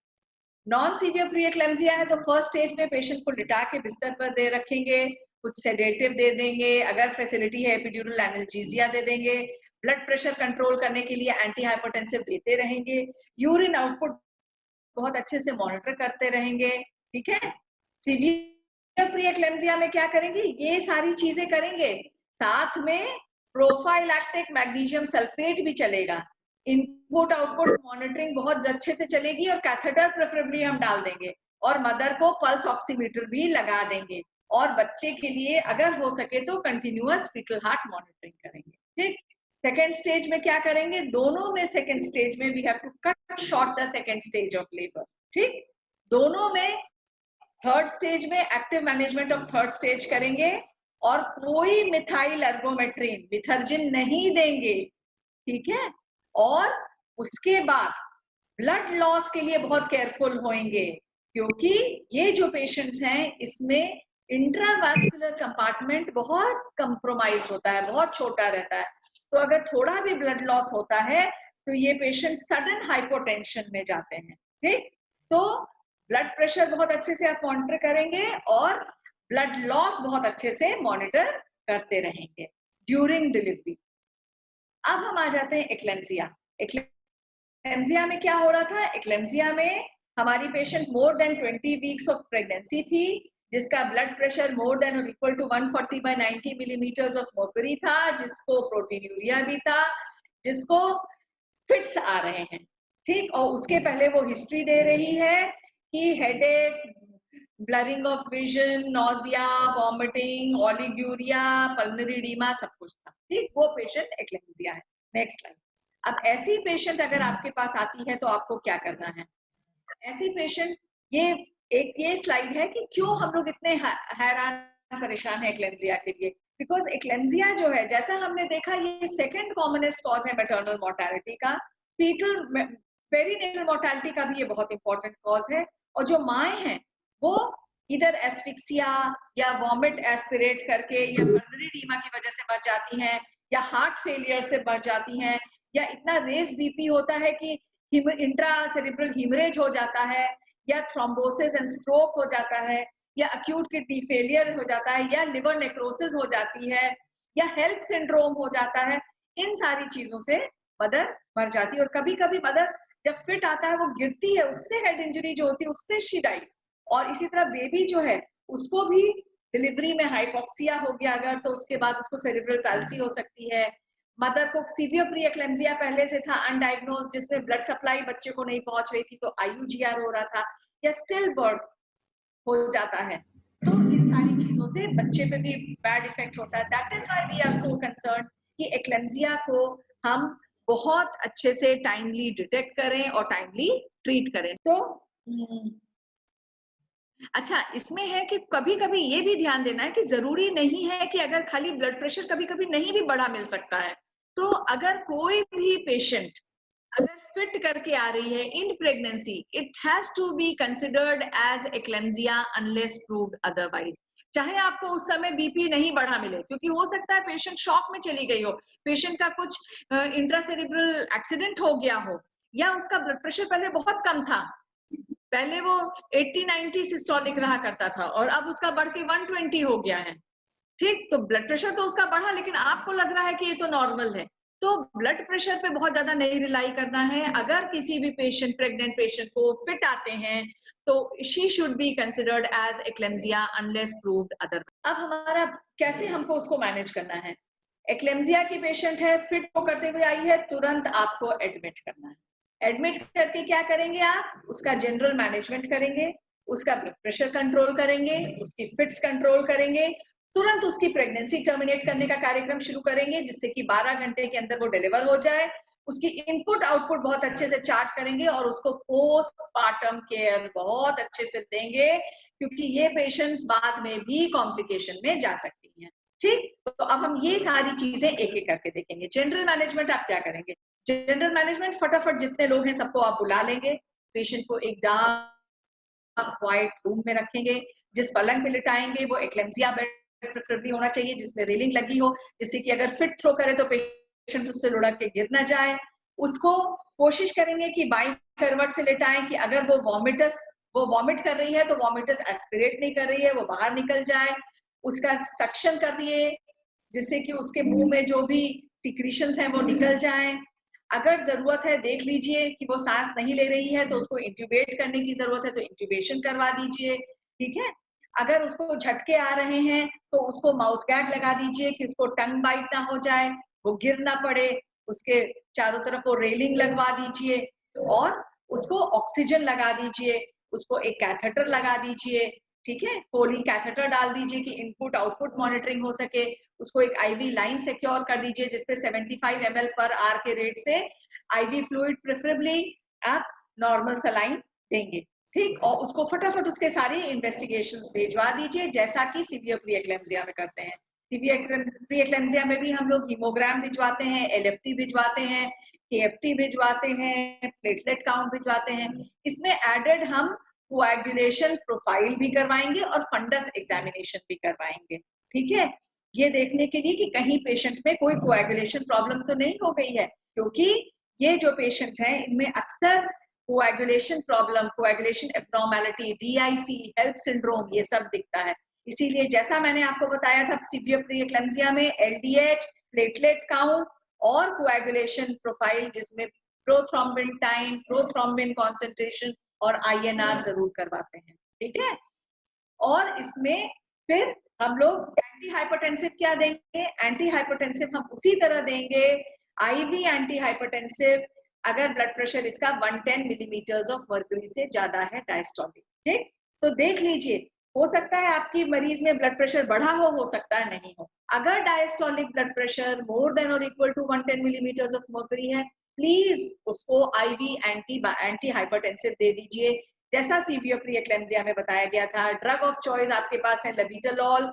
B: नॉन सीवियर प्री एक्लेम्सिया है तो फर्स्ट स्टेज में पेशेंट को लिटा के बिस्तर पर दे रखेंगे, कुछ सेडेटिव दे देंगे, अगर फैसिलिटी है एपिड्यूरल एनाल्जेसिया दे देंगे, ब्लड प्रेशर कंट्रोल करने के लिए एंटी हाइपरटेंसिव देते रहेंगे, यूरिन आउटपुट बहुत अच्छे से मॉनिटर करते रहेंगे। ठीक है, सीवियर प्री एक्लेम्सिया में क्या करेंगे? ये सारी चीजें करेंगे, साथ में प्रोफाइलैक्टिक मैग्नीशियम सल्फेट भी चलेगा, इनपुट आउटपुट मॉनिटरिंग बहुत अच्छे से चलेगी, और कैथेटर प्रेफरेबली हम डाल देंगे, और मदर को पल्स ऑक्सीमीटर भी लगा देंगे, और बच्चे के लिए अगर हो सके तो कंटिन्यूअस फीटल हार्ट मॉनिटरिंग करेंगे। ठीक। सेकेंड स्टेज में क्या करेंगे? दोनों में सेकेंड स्टेज में we have to cut short the second stage of labour. ठीक, दोनों में थर्ड स्टेज में active management of third stage करेंगे, और कोई मिथाइल एर्गोमेट्रिन, मिथर्जिन नहीं देंगे। ठीक है, और उसके बाद ब्लड लॉस के लिए बहुत केयरफुल होंगे, क्योंकि ये जो पेशेंट्स हैं इसमें इंट्रावास्कुलर कंपार्टमेंट बहुत कंप्रोमाइज होता है, बहुत छोटा रहता है, तो अगर थोड़ा भी ब्लड लॉस होता है तो ये पेशेंट सडन हाइपोटेंशन में जाते हैं। ठीक, तो ब्लड प्रेशर बहुत अच्छे से आप मॉनिटर करेंगे, और ब्लड लॉस बहुत अच्छे से मॉनिटर करते रहेंगे ड्यूरिंग डिलीवरी। अब हम आ जाते हैं एक्लेम्सिया। एक्लेम्सिया में क्या हो रहा था? एक्लेम्सिया में हमारी patient more than 20 weeks of pregnancy थी, जिसका ब्लड प्रेशर मोर देन और equal to 140/90 millimetres of mercury था, जिसको प्रोटीनूरिया भी था, जिसको फिट्स आ रहे हैं। ठीक, और उसके पहले वो हिस्ट्री दे रही है कि headache, blurring of vision, nausea, vomiting, oliguria, pulmonary oedema, सब कुछ था। ठीक, वो पेशेंट एक्लेम्सिया है। Next slide. अब ऐसी पेशेंट अगर आपके पास आती है तो आपको क्या करना है? ऐसी पेशेंट, ये स्लाइड है कि क्यों हम लोग इतने हैरान परेशान है एक्लेम्सिया के लिए। बिकॉज एक्लेम्सिया जो है, जैसा हमने देखा, ये सेकेंड कॉमनेस्ट कॉज है मैटरनल मोर्टेलिटी का, फीटल पेरीनेटल मोर्टेलिटी का भी ये बहुत इंपॉर्टेंट कॉज है। और जो माएँ हैं वो इधर एस्फिक्सिया या वॉमिट एस्पिरेट करके या पल्मोनरी एडीमा की वजह से मर जाती हैं, या हार्ट फेलियर से मर जाती हैं, या इतना रेस बीपी होता है कि इंट्रा सेरिब्रल हीमरेज हो जाता है, या थ्रोम्बोसिस एंड स्ट्रोक हो जाता है, या अक्यूट किडनी फेलियर हो जाता है, या लिवर नेक्रोसिस हो जाती है, या हेल्थ सिंड्रोम हो जाता है। इन सारी चीजों से मदर मर जाती है, और कभी कभी मदर जब फिट आता है वो गिरती है, उससे हेड इंजरी जो होती है उससे शी डाइज। और इसी तरह बेबी जो है उसको भी डिलीवरी में हाइपोक्सिया हो गया अगर, तो उसके बाद उसको सेरिब्रल पैल्सी हो सकती है। मदर को सीवियर प्री एक्लेम्सिया पहले से था अनडायग्नोज, जिसमें ब्लड सप्लाई बच्चे को नहीं पहुंच रही थी, तो IUGR हो रहा था, या स्टिल बर्थ हो जाता है। तो इन सारी चीजों से बच्चे पे भी बैड इफेक्ट होता है। That is why we are so concern कि एक्लेम्सिया को हम बहुत अच्छे से टाइमली डिटेक्ट करें और टाइमली ट्रीट करें। तो अच्छा, इसमें है कि कभी कभी ये भी ध्यान देना है कि जरूरी नहीं है कि अगर खाली ब्लड प्रेशर कभी कभी नहीं भी बढ़ा मिल सकता है। तो अगर कोई भी पेशेंट अगर फिट करके आ रही है in pregnancy, it has to be considered as eclampsia unless proved otherwise. चाहे आपको उस समय बीपी नहीं बढ़ा मिले, क्योंकि हो सकता है पेशेंट शॉक में चली गई हो, पेशेंट का कुछ इंट्रासेरिब्रल एक्सीडेंट हो गया हो, या उसका ब्लड प्रेशर पहले बहुत कम था, पहले वो 80-90 सिस्टोलिक रहा करता था, और अब उसका बढ़ के 120 हो गया है। ठीक, तो ब्लड प्रेशर तो उसका बढ़ा, लेकिन आपको लग रहा है कि ये तो नॉर्मल है। तो ब्लड प्रेशर पे बहुत ज्यादा नहीं रिलाई करना है। अगर किसी भी पेशेंट, प्रेग्नेंट पेशेंट को फिट आते हैं तो she should be considered as eclampsia unless proved other. अब हमारा कैसे हमको उसको मैनेज करना है? एक्लेम्सिया की पेशेंट है, फिट को करते हुए आई है, तुरंत आपको एडमिट करना है। एडमिट करके क्या करेंगे आप? उसका जनरल मैनेजमेंट करेंगे, उसका ब्लड प्रेशर कंट्रोल करेंगे, उसकी फिट्स कंट्रोल करेंगे, तुरंत उसकी प्रेगनेंसी टर्मिनेट करने का कार्यक्रम शुरू करेंगे जिससे कि 12 घंटे के अंदर वो डिलीवर हो जाए। उसकी इनपुट आउटपुट बहुत अच्छे से चार्ट करेंगे और उसको पोस्टपार्टम केयर बहुत अच्छे से देंगे, क्योंकि ये पेशेंट्स बाद में भी कॉम्प्लिकेशन में जा सकती हैं। ठीक, तो अब हम ये सारी चीजें एक एक करके देखेंगे। जनरल मैनेजमेंट आप क्या करेंगे? जनरल मैनेजमेंट फटाफट जितने लोग हैं सबको आप बुला लेंगे, पेशेंट को एक डार्क व्हाइट रूम में रखेंगे, जिस पलंग पे लिटाएंगे वो एक्लेम्सिया बेड प्रेफरेबली होना चाहिए जिसमें रेलिंग लगी हो, जिससे कि अगर फिट थ्रो करे तो पेशेंट उससे लुढ़क के गिर ना जाए। उसको कोशिश करेंगे कि बाई करवट से लिटाएं कि अगर वो वॉमिट कर रही है तो वॉमिटस एस्पिरेट नहीं कर रही है, वो बाहर निकल जाए। उसका सक्शन कर दिए जिससे कि उसके मुंह में जो भी सिक्रीशंस हैं वो निकल जाएं। अगर जरूरत है देख लीजिए कि वो सांस नहीं ले रही है तो उसको इंट्यूबेट करने की जरूरत है तो इंट्यूबेशन करवा दीजिए, ठीक है। अगर उसको झटके आ रहे हैं तो उसको माउथ गैग लगा दीजिए कि उसको टंग बाइट ना हो जाए, वो गिर ना पड़े, उसके चारों तरफ वो रेलिंग लगवा दीजिए और उसको ऑक्सीजन लगा दीजिए, उसको एक कैथेटर लगा दीजिए, ठीक है। फोली कैथेटर डाल दीजिए कि इनपुट आउटपुट मॉनिटरिंग हो सके। उसको एक आईवी लाइन सिक्योर कर दीजिए जिसपे 75 ml पर आवर के रेट से आईवी फ्लूइड प्रेफरेबली आप नॉर्मल सलाइन देंगे, ठीक। और उसको फटाफट उसके सारी इन्वेस्टिगेशंस भेजवा दीजिए जैसा कि सीवियर प्री एक्लेम्सिया में करते हैं। सीवियर प्री एक्लेम्सिया में भी हम लोग हीमोग्राम भिजवाते हैं, एलएफटी भिजवाते हैं, केएफटी भिजवाते हैं, प्लेटलेट काउंट भिजवाते हैं। इसमें एडेड हम कोएगुलेशन प्रोफाइल भी करवाएंगे और फंडस एग्जामिनेशन भी करवाएंगे, ठीक है। ये देखने के लिए कि कहीं पेशेंट में कोई कोएगुलेशन प्रॉब्लम तो नहीं हो गई है, क्योंकि ये जो पेशेंट्स हैं इनमें अक्सर coagulation problem, coagulation abnormality, DIC, HELLP syndrome ये सब दिखता है। इसीलिए जैसा मैंने आपको बताया था सीवियर प्री एक्लेम्सिया में एलडीएच, प्लेटलेट काउंट और कोएगुलेशन प्रोफाइल जिसमें प्रोथ्रोम्बिन टाइम, प्रोथ्रोम्बिन कॉन्सेंट्रेशन और आईएनआर जरूर करवाते हैं, ठीक है। और इसमें फिर हम लोग एंटी हाइपरटेंसिव क्या देंगे? एंटी हाइपरटेंसिव हम उसी तरह देंगे आईवी एंटी हाइपरटेंसिव अगर ब्लड प्रेशर इसका 110 मिलीमीटर्स ऑफ मर्क्यूरी से ज्यादा है डायस्टोलिक, ठीक। तो देख लीजिए, हो सकता है आपकी मरीज में ब्लड प्रेशर बढ़ा हो सकता है नहीं हो। अगर diastolic blood pressure more than और equal to 110 millimetres of mercury है, प्लीज उसको आईवी एंटी हाइपरटेंसिव दे दीजिए जैसा सीवियर प्री एक्लेम्सिया में बताया गया था। ड्रग ऑफ चॉइस आपके पास है लेविटोलॉल,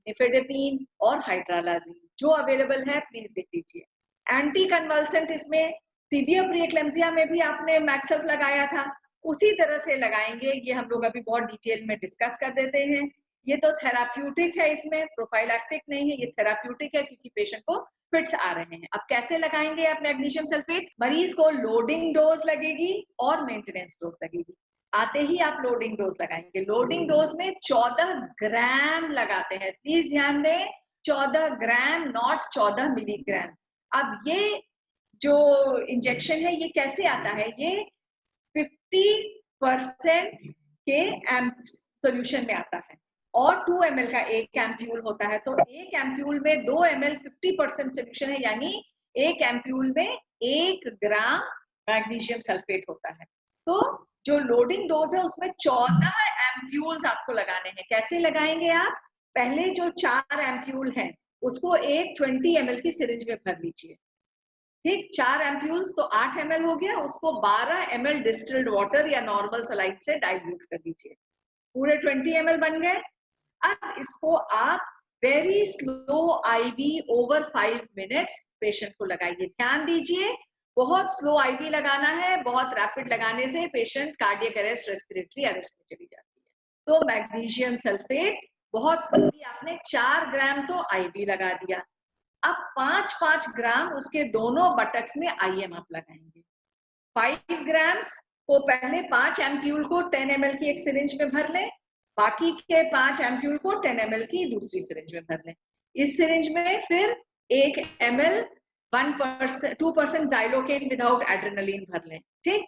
B: निफेडेपिन और हाइड्रालाजीन, जो अवेलेबल है प्लीज देख लीजिए। एंटी कन्वल्सेंट इसमें सीवियर प्री एक्लेम्सिया में भी आपने मैक्सल्फ लगाया था, उसी तरह से लगाएंगे। ये हम लोग अभी बहुत डिटेल में डिस्कस कर देते हैं। ये तो थेराप्यूटिक है, इसमें प्रोफाइलैक्टिक नहीं है, ये थेराप्यूटिक है क्योंकि पेशेंट को फिट्स आ रहे हैं। अब कैसे लगाएंगे आप मैग्नीशियम सल्फेट? मरीज को लोडिंग डोज लगेगी और मेंटेनेंस डोज लगेगी। आते ही आप लोडिंग डोज लगाएंगे। लोडिंग डोज में 14 ग्राम लगाते हैं, प्लीज ध्यान दें, 14 ग्राम नॉट 14 मिलीग्राम। अब ये जो इंजेक्शन है ये कैसे आता है? ये 50% के सोल्यूशन में आता है और 2 ml का एक एम्प्यूल होता है, तो एक एम्प्यूल में 2 ml 50% सोल्यूशन है, यानी एक एम्प्यूल में 1 ग्राम मैग्नीशियम सल्फेट होता है। तो जो लोडिंग डोज है उसमें 14 एम्प्यूल्स आपको लगाने हैं। कैसे लगाएंगे आप? पहले जो 4 एम्प्यूल हैं उसको एक 20 ml की सिरिंज में भर लीजिए, ठीक। 4 एम्प्यूल्स तो 8 ml हो गया, उसको 12 ml डिस्टिल्ड वाटर या नॉर्मल सलाइन से डाइल्यूट कर लीजिए, पूरे 20 ml बन गए। अब इसको आप very slow IV over 5 minutes patient को लगाइए। ध्यान दीजिए, बहुत स्लो आईवी लगाना है, बहुत रैपिड लगाने से patient cardiac arrest, respiratory arrest में चली जाती है। तो मैग्नीशियम सल्फेट बहुत स्लोली आपने 4 ग्राम तो आईवी लगा दिया। अब 5-5 ग्राम उसके दोनों बटक्स में आईएम आप लगाएंगे। 5 ग्राम्स को पहले 5 एम्प्यूल को 10 ml की एक सिरिंज में भर लें, बाकी के 5 एम्प्यूल को 10 ml की दूसरी सिरिंज में भर लें। इस सिरिंज में फिर 1 ml 2% जाइलोकेन विदाउट एड्रेनलिन भर लें, ठीक।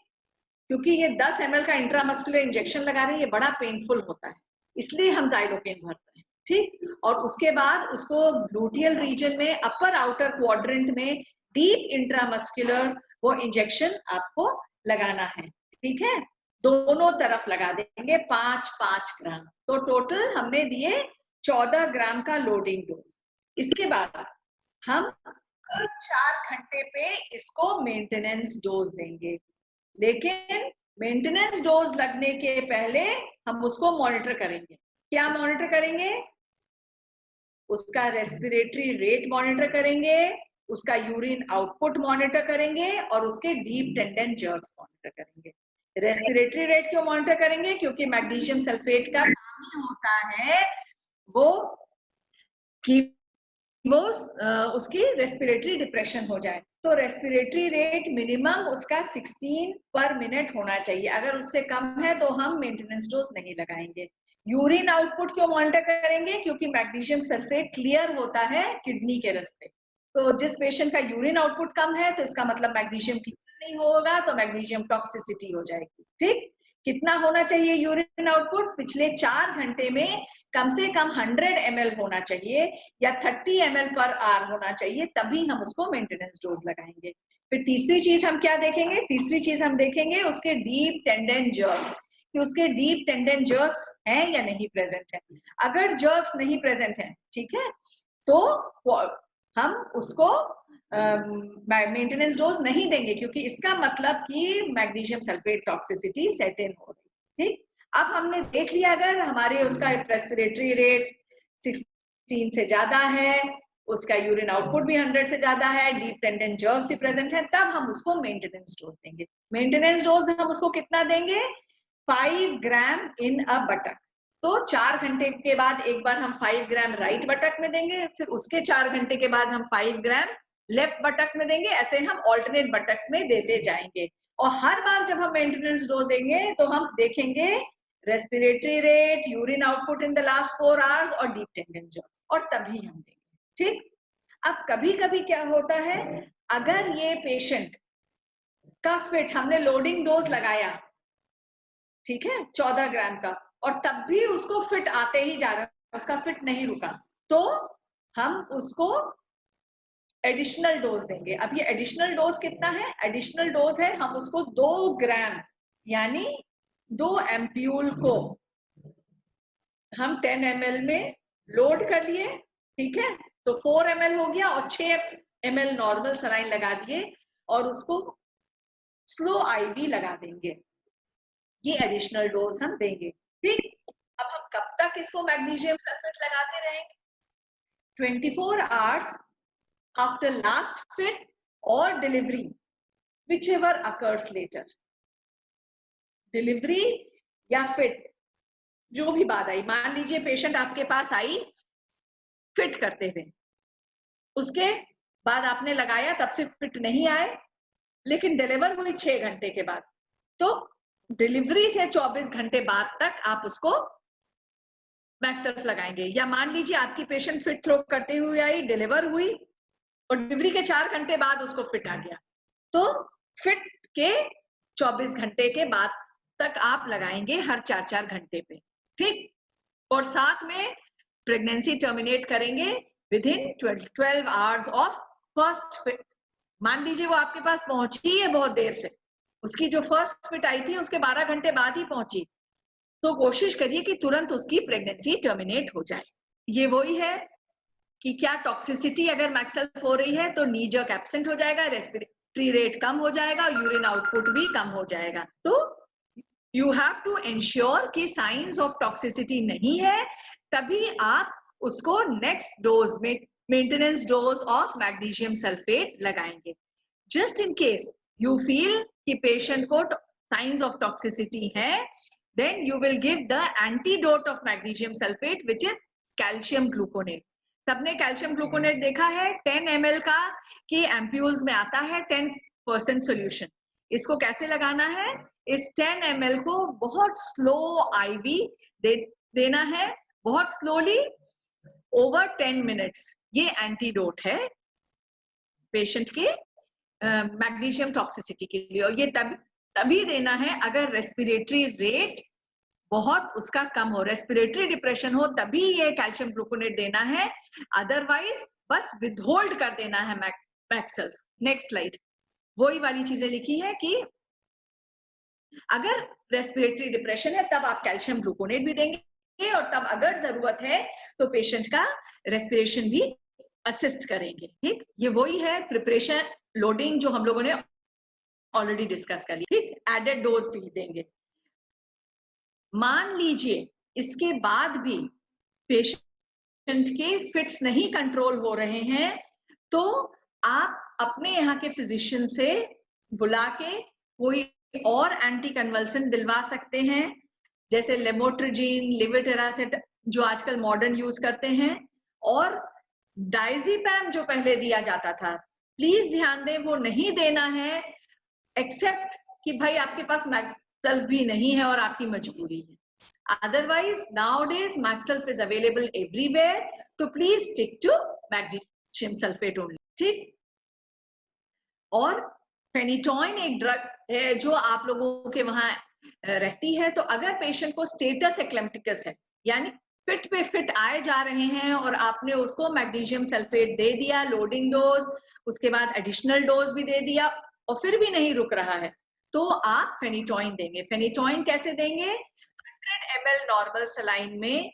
B: क्योंकि ये 10 ml का इंट्रामस्कुलर इंजेक्शन लगा रहे हैं, ये बड़ा पेनफुल होता है, इसलिए हम जाइलोकेन भरते हैं, ठीक। और उसके बाद उसको ग्लूटियल रीजन में अपर आउटर क्वाड्रेंट में डीप इंट्रामस्कुलर वो इंजेक्शन आपको लगाना है, ठीक है, दोनों तरफ लगा देंगे 5-5 ग्राम। तो टोटल हमने दिए 14 ग्राम का लोडिंग डोज। इसके बाद हम 4 घंटे पे इसको मेंटेनेंस डोज देंगे, लेकिन मेंटेनेंस डोज लगने के पहले हम उसको मॉनिटर करेंगे। क्या मॉनिटर करेंगे? उसका रेस्पिरेटरी रेट मॉनिटर करेंगे, उसका यूरिन आउटपुट मॉनिटर करेंगे और उसके डीप टेंडन जर्क्स मॉनिटर करेंगे। रेस्पिरेटरी रेट क्यों मॉनिटर करेंगे? क्योंकि मैग्नीशियम सल्फेट का काम ही होता है वो कि वो उसकी रेस्पिरेटरी डिप्रेशन हो जाए। तो रेस्पिरेटरी रेट मिनिमम उसका 16 पर मिनट होना चाहिए। अगर उससे कम है तो हम मेंटेनेंस डोज नहीं लगाएंगे। यूरिन आउटपुट क्यों मॉनिटर करेंगे? क्योंकि मैग्नीशियम सल्फेट क्लियर होता है किडनी के रास्ते। तो जिस पेशेंट का यूरिन आउटपुट कम है तो इसका मतलब मैग्नीशियम क्लियर नहीं होगा, तो मैग्नीशियम टॉक्सिसिटी हो जाएगी। ठीक, कितना होना चाहिए यूरिन आउटपुट? पिछले 4 घंटे में कम से कम 100 ml होना चाहिए या 30 ml पर आवर होना चाहिए, तभी हम उसको मेंटेनेंस डोज लगाएंगे। फिर तीसरी चीज हम क्या देखेंगे? तीसरी चीज हम देखेंगे उसके डीप टेंडन जर्क्स, कि उसके डीप टेंडन जर्क्स हैं या नहीं प्रेजेंट है। अगर जर्क्स नहीं प्रेजेंट है, ठीक है, तो हम उसको मेंटेनेंस डोज नहीं देंगे, क्योंकि इसका मतलब कि मैग्नीशियम सल्फेट टॉक्सिसिटी सेट इन हो रही। ठीक, अब हमने देख लिया अगर हमारे उसका रेस्पिरेटरी रेट 16 से ज्यादा है, उसका यूरिन आउटपुट भी 100 से ज्यादा है, डीप टेंडन जर्क्स भी प्रेजेंट है, तब हम उसको मेंटेनेंस डोज देंगे। मेंटेनेंस डोज हम उसको कितना देंगे? 5 ग्राम इन अ बटक। तो 4 घंटे के बाद एक बार हम 5 ग्राम राइट बटक में देंगे, फिर उसके 4 घंटे के बाद हम 5 ग्राम लेफ्ट बटक में देंगे। ऐसे हम ऑल्टरनेट बटक्स में देते जाएंगे। और हर बार जब हम मेंटेनेंस डोज देंगे तो हम देखेंगे respiratory rate, urine output in the last 4 hours और डीप टेंडन जर्क्स, और तभी हम देंगे। ठीक, अब कभी कभी क्या होता है, अगर ये पेशेंट का फिट हमने लोडिंग डोज लगाया, ठीक है, 14 ग्राम का, और तब भी उसको फिट आते ही जा रहा है, उसका फिट नहीं रुका, तो हम उसको एडिशनल डोज देंगे। अब ये एडिशनल डोज कितना है? एडिशनल डोज है हम उसको 2 ग्राम यानी 2 एम्प्यूल को हम 10 ml में लोड कर लिए, ठीक है, तो 4 ml हो गया और 6 ml नॉर्मल सलाइन लगा दिए और उसको स्लो आईवी लगा देंगे। ये एडिशनल डोज हम देंगे। ठीक, अब हम कब तक इसको मैग्नीशियम सल्फेट लगाते रहेंगे? 24 आवर्स आफ्टर लास्ट फिट और delivery, whichever occurs later। Delivery या फिट जो भी बात आई, मान लीजिए पेशेंट आपके पास आई फिट करते हुए, उसके बाद आपने लगाया, तब से फिट नहीं आए, लेकिन डिलीवर हुई 6 घंटे के बाद, तो डिलीवरी से 24 घंटे बाद तक आप उसको मैक्सल्फ लगाएंगे। या मान लीजिए आपकी पेशेंट फिट थ्रो करते हुए आई, डिलीवर हुई और डिलीवरी के 4 घंटे बाद उसको फिट आ गया, तो फिट के 24 घंटे के बाद तक आप लगाएंगे हर 4-4 घंटे पे। ठीक, और साथ में प्रेगनेंसी टर्मिनेट करेंगे with in 12 hours of first fit. मान लीजिए वो आपके पास पहुंची है बहुत देर से, उसकी जो फर्स्ट फिट आई थी उसके 12 घंटे बाद ही पहुंची, तो कोशिश करिए कि तुरंत उसकी प्रेगनेंसी टर्मिनेट हो जाए। ये वही है कि क्या टॉक्सिसिटी अगर मैक्सल्फ हो रही है तो नी जर्क एब्सेंट हो जाएगा, रेस्पिरेटरी रेट कम हो जाएगा, यूरिन आउटपुट भी कम हो जाएगा। तो यू हैव टू एंश्योर कि साइंस ऑफ टॉक्सिसिटी नहीं है, तभी आप उसको नेक्स्ट डोज में maintenance dose of magnesium sulphate लगाएंगे। Just in case you feel कि पेशेंट को साइंस ऑफ टॉक्सिसिटी है, then you will give the antidote of magnesium sulfate which is calcium gluconate। सबने कैल्शियम ग्लूकोनेट देखा है 10 ml का कि एम्प्यूल्स में आता है 10% सोल्यूशन। इसको कैसे लगाना है? इस 10 ml को बहुत स्लो आईवी देना है, बहुत स्लोली ओवर 10 मिनट्स। ये एंटीडोट है पेशेंट के मैग्नीशियम टॉक्सिसिटी के लिए, और ये तभी देना है अगर रेस्पिरेटरी रेट बहुत उसका कम हो, रेस्पिरेटरी डिप्रेशन हो, तभी ये कैल्शियम ग्लूकोनेट देना है, अदरवाइज बस विदहोल्ड कर देना है मैक्सल्फ। नेक्स्ट स्लाइड, वही वाली चीजें लिखी है कि अगर रेस्पिरेटरी डिप्रेशन है तब आप कैल्शियम ग्लूकोनेट भी देंगे और तब अगर जरूरत है तो पेशेंट का रेस्पिरेशन भी असिस्ट करेंगे। ठीक, ये वही है प्रिपरेशन लोडिंग जो हम लोगों ने ऑलरेडी डिस्कस कर ली। ठीक, एडेड डोज भी देंगे। मान लीजिए इसके बाद भी पेशेंट के फिट्स नहीं कंट्रोल हो रहे हैं तो आप अपने यहाँ के फिजिशियन से बुला के कोई और एंटी कन्वल्सेंट दिलवा सकते हैं, जैसे लेमोट्रिजीन, लेवेटिरासेट जो आजकल मॉडर्न यूज करते हैं, और डायजीपैम जो पहले दिया जाता था, प्लीज ध्यान दें वो नहीं देना है एक्सेप्ट कि भाई आपके पास मैक्सल्फ भी नहीं है और आपकी मजबूरी है। Otherwise nowadays Magsulf is available everywhere, तो please stick to magnesium sulphate only. ठीक, और फेनिटोइन एक ड्रग है जो आप लोगों के वहां रहती है, तो अगर पेशेंट को स्टेटस एक्लेम्प्टिकस है यानी फिट पे फिट आए जा रहे हैं और आपने उसको मैग्नीशियम सल्फेट दे दिया लोडिंग डोज, उसके बाद एडिशनल डोज भी दे दिया और फिर भी नहीं रुक रहा है, तो आप फेनिटोइन देंगे। फेनिटोइन कैसे देंगे? 100 ml नॉर्मल सलाइन में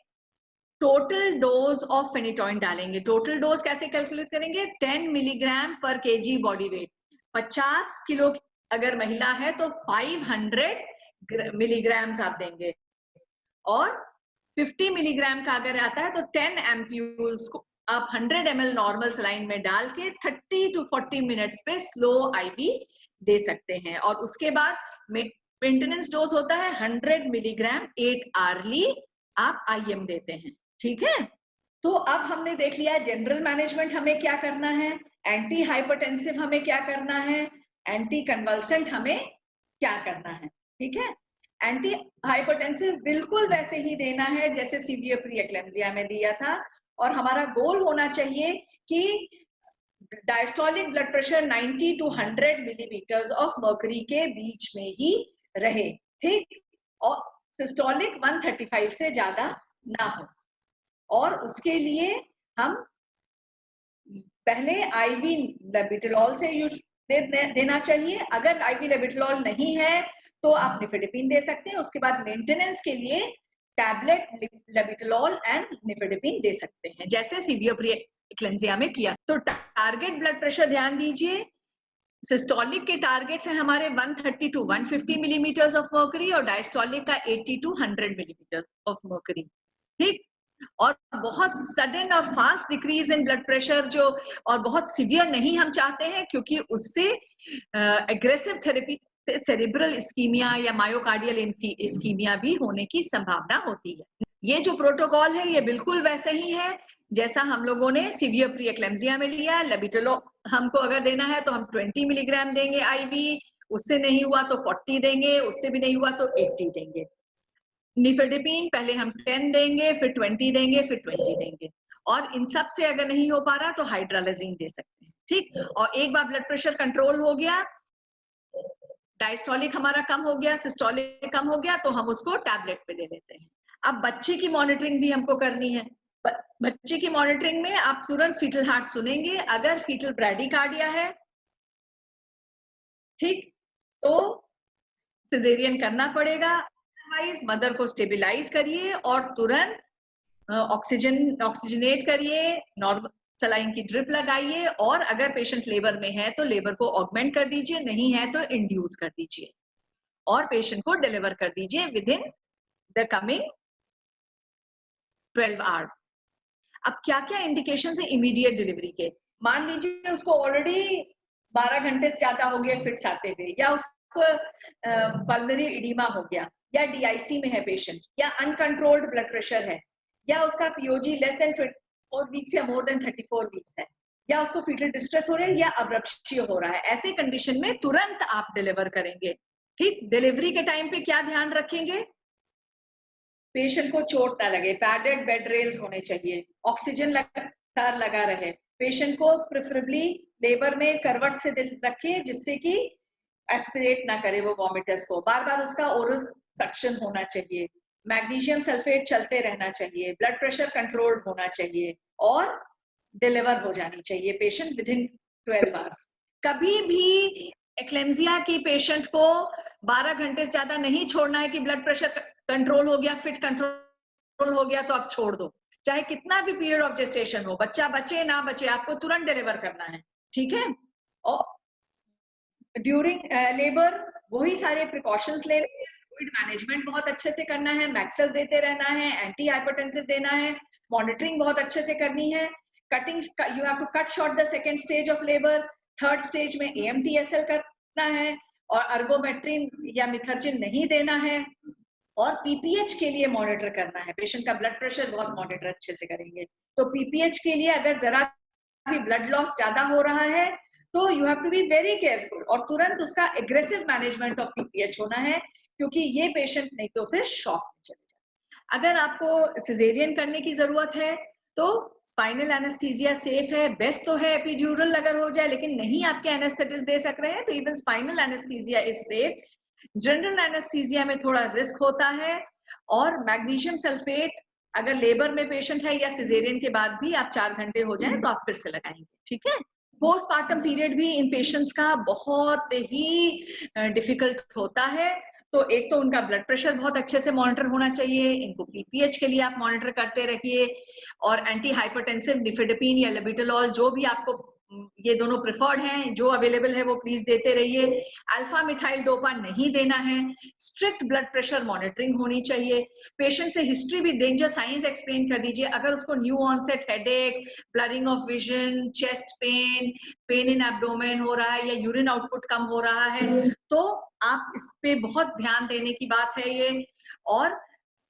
B: टोटल डोज ऑफ फेनिटोइन डालेंगे। टोटल डोज कैसे कैलकुलेट करेंगे? 10 मिलीग्राम पर केजी बॉडी वेट। 50 किलो अगर महिला है तो 500 मिलीग्राम्स आप देंगे, और 50 मिलीग्राम का अगर आता है तो 10 एम्प्यूल्स को आप 100 ml नॉर्मल सलाइन में डाल के 30 to 40 मिनट्स पे स्लो आईवी दे सकते हैं। और उसके बाद मेंटेनेंस डोज होता है 100 मिलीग्राम 8 आवर्ली आप आईएम देते हैं। ठीक है, तो अब हमने देख लिया जनरल मैनेजमेंट हमें क्या करना है, एंटी हाइपरटेंसिव हमें क्या करना है, एंटी कन्वल्सेंट हमें क्या करना है। ठीक है, एंटी हाइपरटेंसिव बिल्कुल वैसे ही देना है जैसे सीवियर प्री-एक्लेम्सिया में दिया था, और हमारा गोल होना चाहिए कि diastolic blood pressure 90 to 100 millimetres of mercury के बीच में ही रहे। ठीक, और सिस्टोलिक 135 से ज्यादा ना हो, और उसके लिए हम पहले आईवी लेबिटलॉल से यूज देना चाहिए। अगर आईवी लेबिटलॉल नहीं है तो आप निफेडिपिन दे सकते हैं। उसके बाद मेंटेनेंस के लिए टैबलेट लेबिटलॉल एंड निफेडिपिन दे सकते हैं, जैसे सीवियर प्री-एक्लेम्सिया में किया। तो टारगेट ब्लड प्रेशर ध्यान दीजिए, सिस्टोलिक के टारगेट्स हैं हमारे 130 to 150 मिलीमीटर्स ऑफ मर्करी और डायस्टोलिक का 80 to 100 मिलीमीटर ऑफ मर्करी। ठीक, और बहुत सडन और fast decrease in blood pressure जो और बहुत सीवियर नहीं हम चाहते हैं, क्योंकि उससे एग्रेसिव थेरेपी सेरेब्रल इस्कीमिया या मायोकार्डियल इस्कीमिया भी होने की संभावना होती है। ये जो प्रोटोकॉल है ये बिल्कुल वैसे ही है जैसा हम लोगों ने सीवियर प्री-एक्लेम्सिया में लिया। लेबिटलॉल हमको अगर देना है तो हम 20 मिलीग्राम देंगे आईवी, उससे नहीं हुआ तो 40 देंगे, उससे भी नहीं हुआ तो 80 देंगे। निफेडिपिन पहले हम 10 देंगे, फिर 20 देंगे, फिर 20 देंगे, और इन सब से अगर नहीं हो पा रहा तो हाइड्रालाजीन दे सकते हैं। ठीक, और एक बार ब्लड प्रेशर कंट्रोल हो गया, डायस्टोलिक हमारा कम हो गया, सिस्टोलिक कम हो गया, तो हम उसको टैबलेट पे दे देते हैं। अब बच्चे की मॉनिटरिंग भी हमको करनी है। बच्चे की मॉनिटरिंग में आप तुरंत फीटल हार्ट सुनेंगे। अगर फीटल ब्रैडीकार्डिया है, ठीक, तो सिजेरियन करना पड़ेगा। अदरवाइज मदर को स्टेबिलाइज करिए और तुरंत ऑक्सीजनेट करिए, नॉर्मल सलाइन की ड्रिप लगाइए, और अगर पेशेंट लेबर में है तो लेबर को ऑगमेंट कर दीजिए, नहीं है तो इंड्यूस कर दीजिए, और पेशेंट को डिलीवर कर दीजिए with in the coming 12 hours. अब क्या क्या इंडिकेशन है इमीडिएट डिलीवरी के? मान लीजिए उसको ऑलरेडी 12 घंटे से ज्यादा हो गया फिट्स आते हुए, या उसको पल्मोनरी एडिमा हो गया, या डीआईसी में है पेशेंट, या अनकंट्रोल्ड ब्लड प्रेशर है, या उसका पीओजी लेस देन 24 वीक्स या मोर देन 34 वीक्स है, या उसको फीटल डिस्ट्रेस हो रहा है, या अब्रप्शन हो रहा है। ऐसे कंडीशन में तुरंत आप डिलीवर करेंगे। ठीक, डिलीवरी के टाइम पे क्या ध्यान रखेंगे? पेशेंट को चोट ना लगे, पैडेड बेड रेल्स होने चाहिए, ऑक्सीजन लगातार लगा रहे, पेशेंट को प्रेफरेबली लेबर में करवट से रखे जिससे कि एस्पिरेट ना करे वो वॉमिटर्स को, बार बार उसका ओरल सक्शन होना चाहिए, मैग्नीशियम सल्फेट चलते रहना चाहिए, ब्लड प्रेशर कंट्रोल्ड होना चाहिए, और डिलीवर हो जानी चाहिए पेशेंट विद इन 12 आवर्स। कभी भी एक्लेम्सिया की पेशेंट को 12 घंटे से ज्यादा नहीं छोड़ना है कि ब्लड प्रेशर कंट्रोल हो गया, फिट कंट्रोल हो गया तो आप छोड़ दो। चाहे कितना भी पीरियड ऑफ जेस्टेशन हो, बच्चा बचे ना बचे, आपको तुरंत डिलीवर करना है, ठीक है। और ड्यूरिंग लेबर वही सारे प्रिकॉशंस ले रहे हैं, फ्लूइड मैनेजमेंट बहुत अच्छे से करना है, मैक्सल देते रहना है, एंटी हाइपरटेंसिव देना है, मॉनिटरिंग बहुत अच्छे से करनी है। Cutting, you have to cut short the second stage of labour, third stage में AMTSL करना है, और अर्गोमेट्रिन या मिथर्जिन नहीं देना है, और PPH के लिए मॉनिटर करना है। पेशेंट का ब्लड प्रेशर बहुत मॉनिटर अच्छे से करेंगे। तो PPH के लिए अगर जरा भी ब्लड लॉस ज्यादा हो रहा है तो you have to be very careful, और तुरंत उसका एग्रेसिव मैनेजमेंट ऑफ PPH होना है, क्योंकि ये पेशेंट नहीं तो फिर शॉक में चले जाए। अगर आपको सिजेरियन करने की जरूरत है तो स्पाइनल एनेस्थीसिया सेफ है, बेस्ट तो है एपिड्यूरल अगर हो जाए, लेकिन नहीं आपके एनेस्थेटिस्ट दे सक रहे हैं तो even spinal anaesthesia is safe. General anaesthesia में थोड़ा रिस्क होता है, और मैग्नीशियम सल्फेट अगर लेबर में पेशेंट है या सिजेरियन के बाद भी आप 4 घंटे हो जाए तो आप फिर से लगाएंगे, ठीक है। पोस्टमार्टम पीरियड भी इन पेशेंट्स का बहुत ही डिफिकल्ट होता है। तो एक तो उनका ब्लड प्रेशर बहुत अच्छे से मॉनिटर होना चाहिए, इनको PPH के लिए आप मॉनिटर करते रहिए, और एंटी हाइपरटेंसिव निफेडेपिन या लेबिटोलॉल जो भी आपको, ये दोनों प्रिफर्ड हैं, जो अवेलेबल है वो प्लीज देते रहिए। अल्फा मिथाइल डोपा नहीं देना है। स्ट्रिक्ट ब्लड प्रेशर मॉनिटरिंग होनी चाहिए। पेशेंट से हिस्ट्री भी, डेंजर साइंस एक्सप्लेन कर दीजिए। अगर उसको new onset headache, blurring of vision, chest pain, pain in abdomen हो रहा है, या यूरिन आउटपुट कम हो रहा है, तो आप इस पे बहुत ध्यान देने की बात है ये। और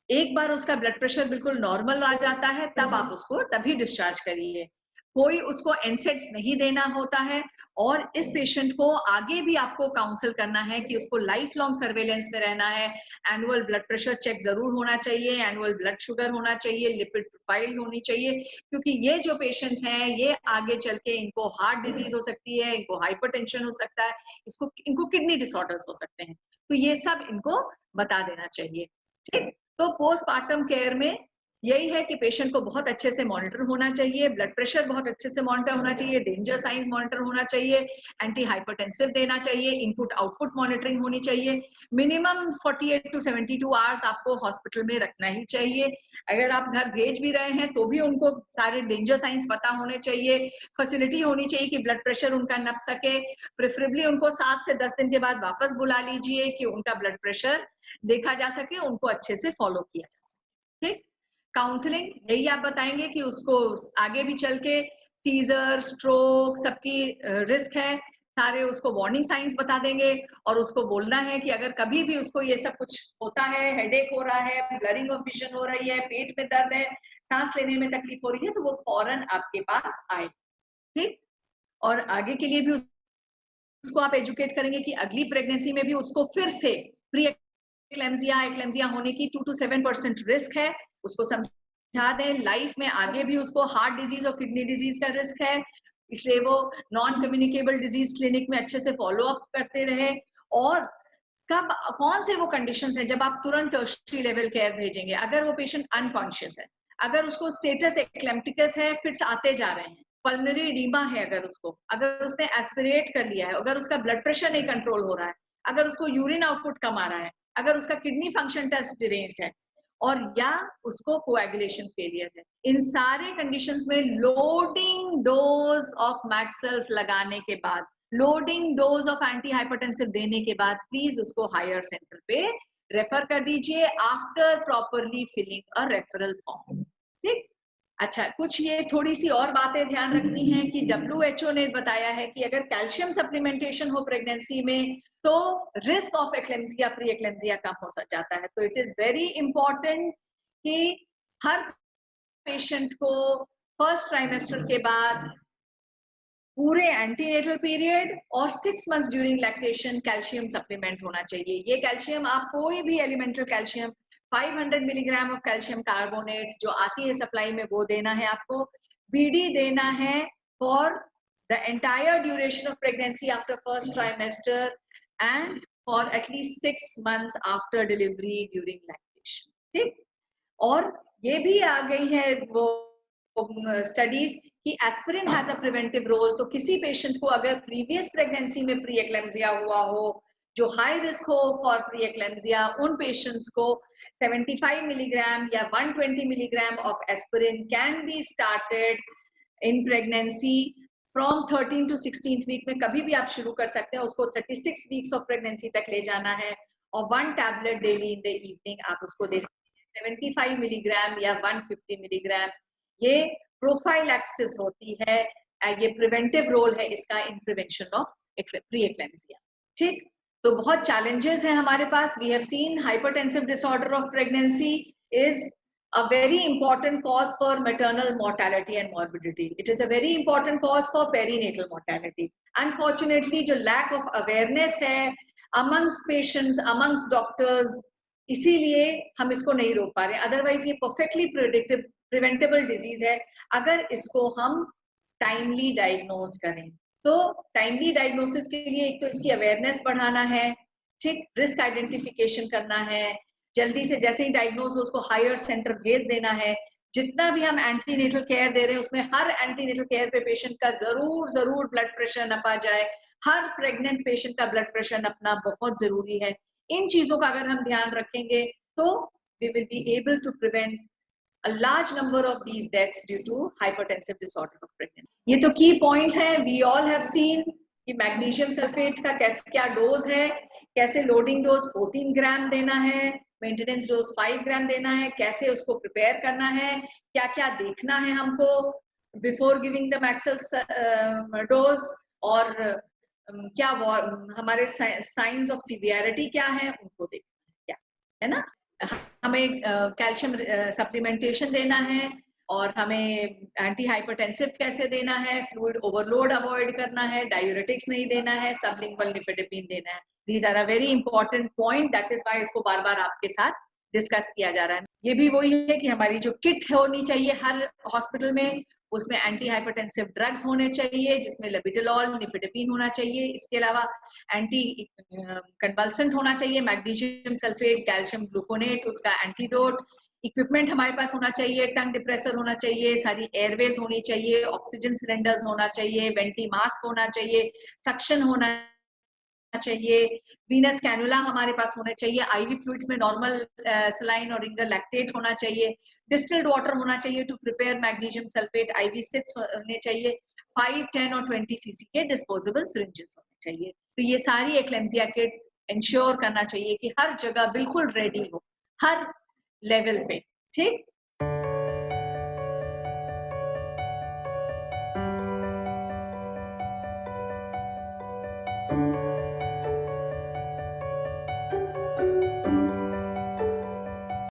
B: एक बार उसका ब्लड प्रेशर बिल्कुल नॉर्मल आ जाता है तब आप उसको तभी डिस्चार्ज करिए। कोई उसको एनसेड्स नहीं देना होता है, और इस पेशेंट को आगे भी आपको काउंसिल करना है कि उसको लाइफ लॉन्ग सर्वेलेंस में रहना है। एनुअल ब्लड प्रेशर चेक जरूर होना चाहिए, एनुअल ब्लड शुगर होना चाहिए, लिपिड प्रोफाइल होनी चाहिए, क्योंकि ये जो पेशेंट्स हैं ये आगे चल के इनको हार्ट डिजीज हो सकती है, इनको हाइपरटेंशन हो सकता है, इनको किडनी डिसऑर्डर्स हो सकते हैं, तो ये सब इनको बता देना चाहिए, ठीक। तो पोस्टमार्टम केयर में यही है कि पेशेंट को बहुत अच्छे से मॉनिटर होना चाहिए, ब्लड प्रेशर बहुत अच्छे से मॉनिटर होना चाहिए, डेंजर साइंस मॉनिटर होना चाहिए, एंटी हाइपरटेंसिव देना चाहिए, इनपुट आउटपुट मॉनिटरिंग होनी चाहिए। मिनिमम 48 to 72 आवर्स आपको हॉस्पिटल में रखना ही चाहिए। अगर आप घर भेज भी रहे हैं तो भी उनको सारे डेंजर साइंस पता होने चाहिए। फैसिलिटी होनी चाहिए कि ब्लड प्रेशर उनका नप सके। प्रेफरेबली उनको 7 से 10 दिन के बाद वापस बुला लीजिए कि उनका ब्लड प्रेशर देखा जा सके, उनको अच्छे से फॉलो किया जा सके, ठीक। काउंसलिंग यही आप बताएंगे कि उसको आगे भी चल के सीजर, स्ट्रोक सबकी रिस्क है, सारे उसको वार्निंग साइंस बता देंगे, और उसको बोलना है कि अगर कभी भी उसको ये सब कुछ होता है, हेडेक हो रहा है, ब्लरिंग ऑफ विजन हो रही है, पेट में दर्द है, सांस लेने में तकलीफ हो रही है, तो वो फौरन आपके पास आए, ठीक। और आगे के लिए भी उसको आप एजुकेट करेंगे कि अगली प्रेगनेंसी में भी उसको फिर से प्री एक्लेम्सिया होने की 2 to 7% रिस्क है, उसको समझा दें। लाइफ में आगे भी उसको हार्ट डिजीज और किडनी डिजीज का रिस्क है, इसलिए वो नॉन कम्युनिकेबल डिजीज क्लिनिक में अच्छे से फॉलो अप करते रहे। और कब कौन से वो कंडीशंस हैं जब आप तुरंत टर्शियरी लेवल केयर भेजेंगे? अगर वो पेशेंट अनकॉन्शियस है, अगर उसको स्टेटस एक्लेम्प्टिकस है, फिट्स आते जा रहे हैं, पल्मोनरी एडीमा है, अगर उसने एस्पिरेट कर लिया है, अगर उसका ब्लड प्रेशर नहीं कंट्रोल हो रहा है, अगर उसको यूरिन आउटपुट कम आ रहा है, अगर उसका किडनी फंक्शन टेस्ट डिरेंज्ड है, और या उसको कोएगुलेशन फेलियर है, इन सारे कंडीशंस में लोडिंग डोज ऑफ मैक्सल्फ लगाने के बाद, loading dose of anti hypertensive देने के बाद प्लीज उसको हायर सेंटर पे रेफर कर दीजिए after properly filling a referral form, ठीक। अच्छा, कुछ ये थोड़ी सी और बातें ध्यान रखनी है कि WHO ने बताया है कि अगर कैल्शियम सप्लीमेंटेशन हो प्रेगनेंसी में तो risk of eclampsia, pre eclampsia कम हो जाता है। तो इट इज वेरी इंपॉर्टेंट कि हर पेशेंट को फर्स्ट ट्राइमेस्टर के बाद पूरे एंटीनेटल पीरियड और 6 months during lactation calcium supplement होना चाहिए। ये कैल्शियम आप कोई भी elemental calcium 500 milligram of calcium carbonate जो आती है सप्लाई में वो देना है आपको। BD देना है for the entire duration of pregnancy after first trimester and for at least 6 months after delivery during lactation, ठीक। और ये भी आ गई है वो स्टडीज कि aspirin has a preventive role. तो किसी पेशेंट को अगर प्रीवियस प्रेगनेंसी में प्री एक्लेम्सिया हुआ हो, जो हाई रिस्क हो फॉर प्री एक्लेम्सिया, उन पेशेंट्स को 75 मिलीग्राम या 120 milligram of aspirin can be started in pregnancy from 13 to 16th week में कभी भी आप शुरू कर सकते हैं। उसको 36 वीक्स ऑफ प्रेगनेंसी तक ले जाना है और 1 tablet daily in the evening आप उसको दे सकते हैं, 75 मिलीग्राम या 150 मिलीग्राम। ये प्रोफाइलैक्सिस होती है, ये प्रिवेंटिव रोल है इसका in prevention of pre eclampsia. ठीक, तो बहुत चैलेंजेस हैं हमारे पास। We have seen hypertensive disorder of pregnancy is a very important cause for maternal mortality and morbidity. It is a very important cause for perinatal mortality. Unfortunately, जो lack of awareness है amongst patients, amongst doctors, इसीलिए हम इसको नहीं रोक पा रहे। Otherwise, ये perfectly preventable disease है अगर इसको हम timely diagnose करें। तो timely diagnosis के लिए एक तो इसकी awareness बढ़ाना है, ठीक, risk identification करना है, जल्दी से जैसे ही डायग्नोज हो उसको हायर सेंटर भेज देना है। जितना भी हम एंटीनेटल केयर दे रहे हैं उसमें हर एंटीनेटल केयर पे पेशेंट का जरूर ब्लड प्रेशर नपा जाए। हर प्रेग्नेंट पेशेंट का ब्लड प्रेशर नपना बहुत जरूरी है। इन चीजों का अगर हम ध्यान रखेंगे तो we will be able to prevent a large number of these deaths due to hypertensive disorder of pregnancy. ये तो की पॉइंट्स हैं। We all have seen कि मैग्नीशियम सल्फेट का क्या डोज है, कैसे लोडिंग डोज 14 ग्राम देना है, मेंटेनेंस डोज 5 ग्राम देना है, कैसे उसको प्रिपेयर करना है, क्या क्या देखना है हमको before giving the maximum dose, और क्या हमारे साइंस ऑफ सीवियरिटी क्या है उनको देखना है, क्या है ना। हमें कैल्शियम सप्लीमेंटेशन देना है और हमें एंटी हाइपरटेंसिव कैसे देना है, फ्लूइड ओवरलोड अवॉइड करना है, डायूरेटिक्स नहीं देना है, सबलिंगुअल निफेडेपिन देना है। These are a very important point, that is why इसको बार बार आपके साथ डिस्कस किया जा रहा है। ये भी वही है कि हमारी जो किट होनी चाहिए हर हॉस्पिटल में, उसमें एंटी हाइपरटेंसिव ड्रग्स होने चाहिए जिसमें लेबिटोलॉल, निफेडेपिन होना चाहिए। इसके अलावा एंटी कन्वल्सेंट होना चाहिए, मैग्नीशियम सल्फेट, कैल्शियम ग्लूकोनेट, उसका एंटीडोट। इक्विपमेंट हमारे पास होना चाहिए, टंग डिप्रेसर होना चाहिए, सारी एयरवेज होनी चाहिए, ऑक्सीजन सिलेंडर्स होना चाहिए, वेंटी मास्क होना चाहिए, सक्शन होना चाहिए, वीनस कैनुला हमारे पास होना चाहिए, आईवी फ्लूइड्स में नॉर्मल सलाइन और रिंगर लैक्टेट होना चाहिए, डिस्टिल्ड वाटर होना चाहिए to prepare magnesium sulphate, IV sets होने चाहिए, 5, 10 और 20 सीसी के डिस्पोजेबल सिरिंजेस होने चाहिए। तो ये सारी एक्लेम्सिया किट इंश्योर करना चाहिए कि हर जगह बिल्कुल रेडी हो, हर लेवल पे, ठीक।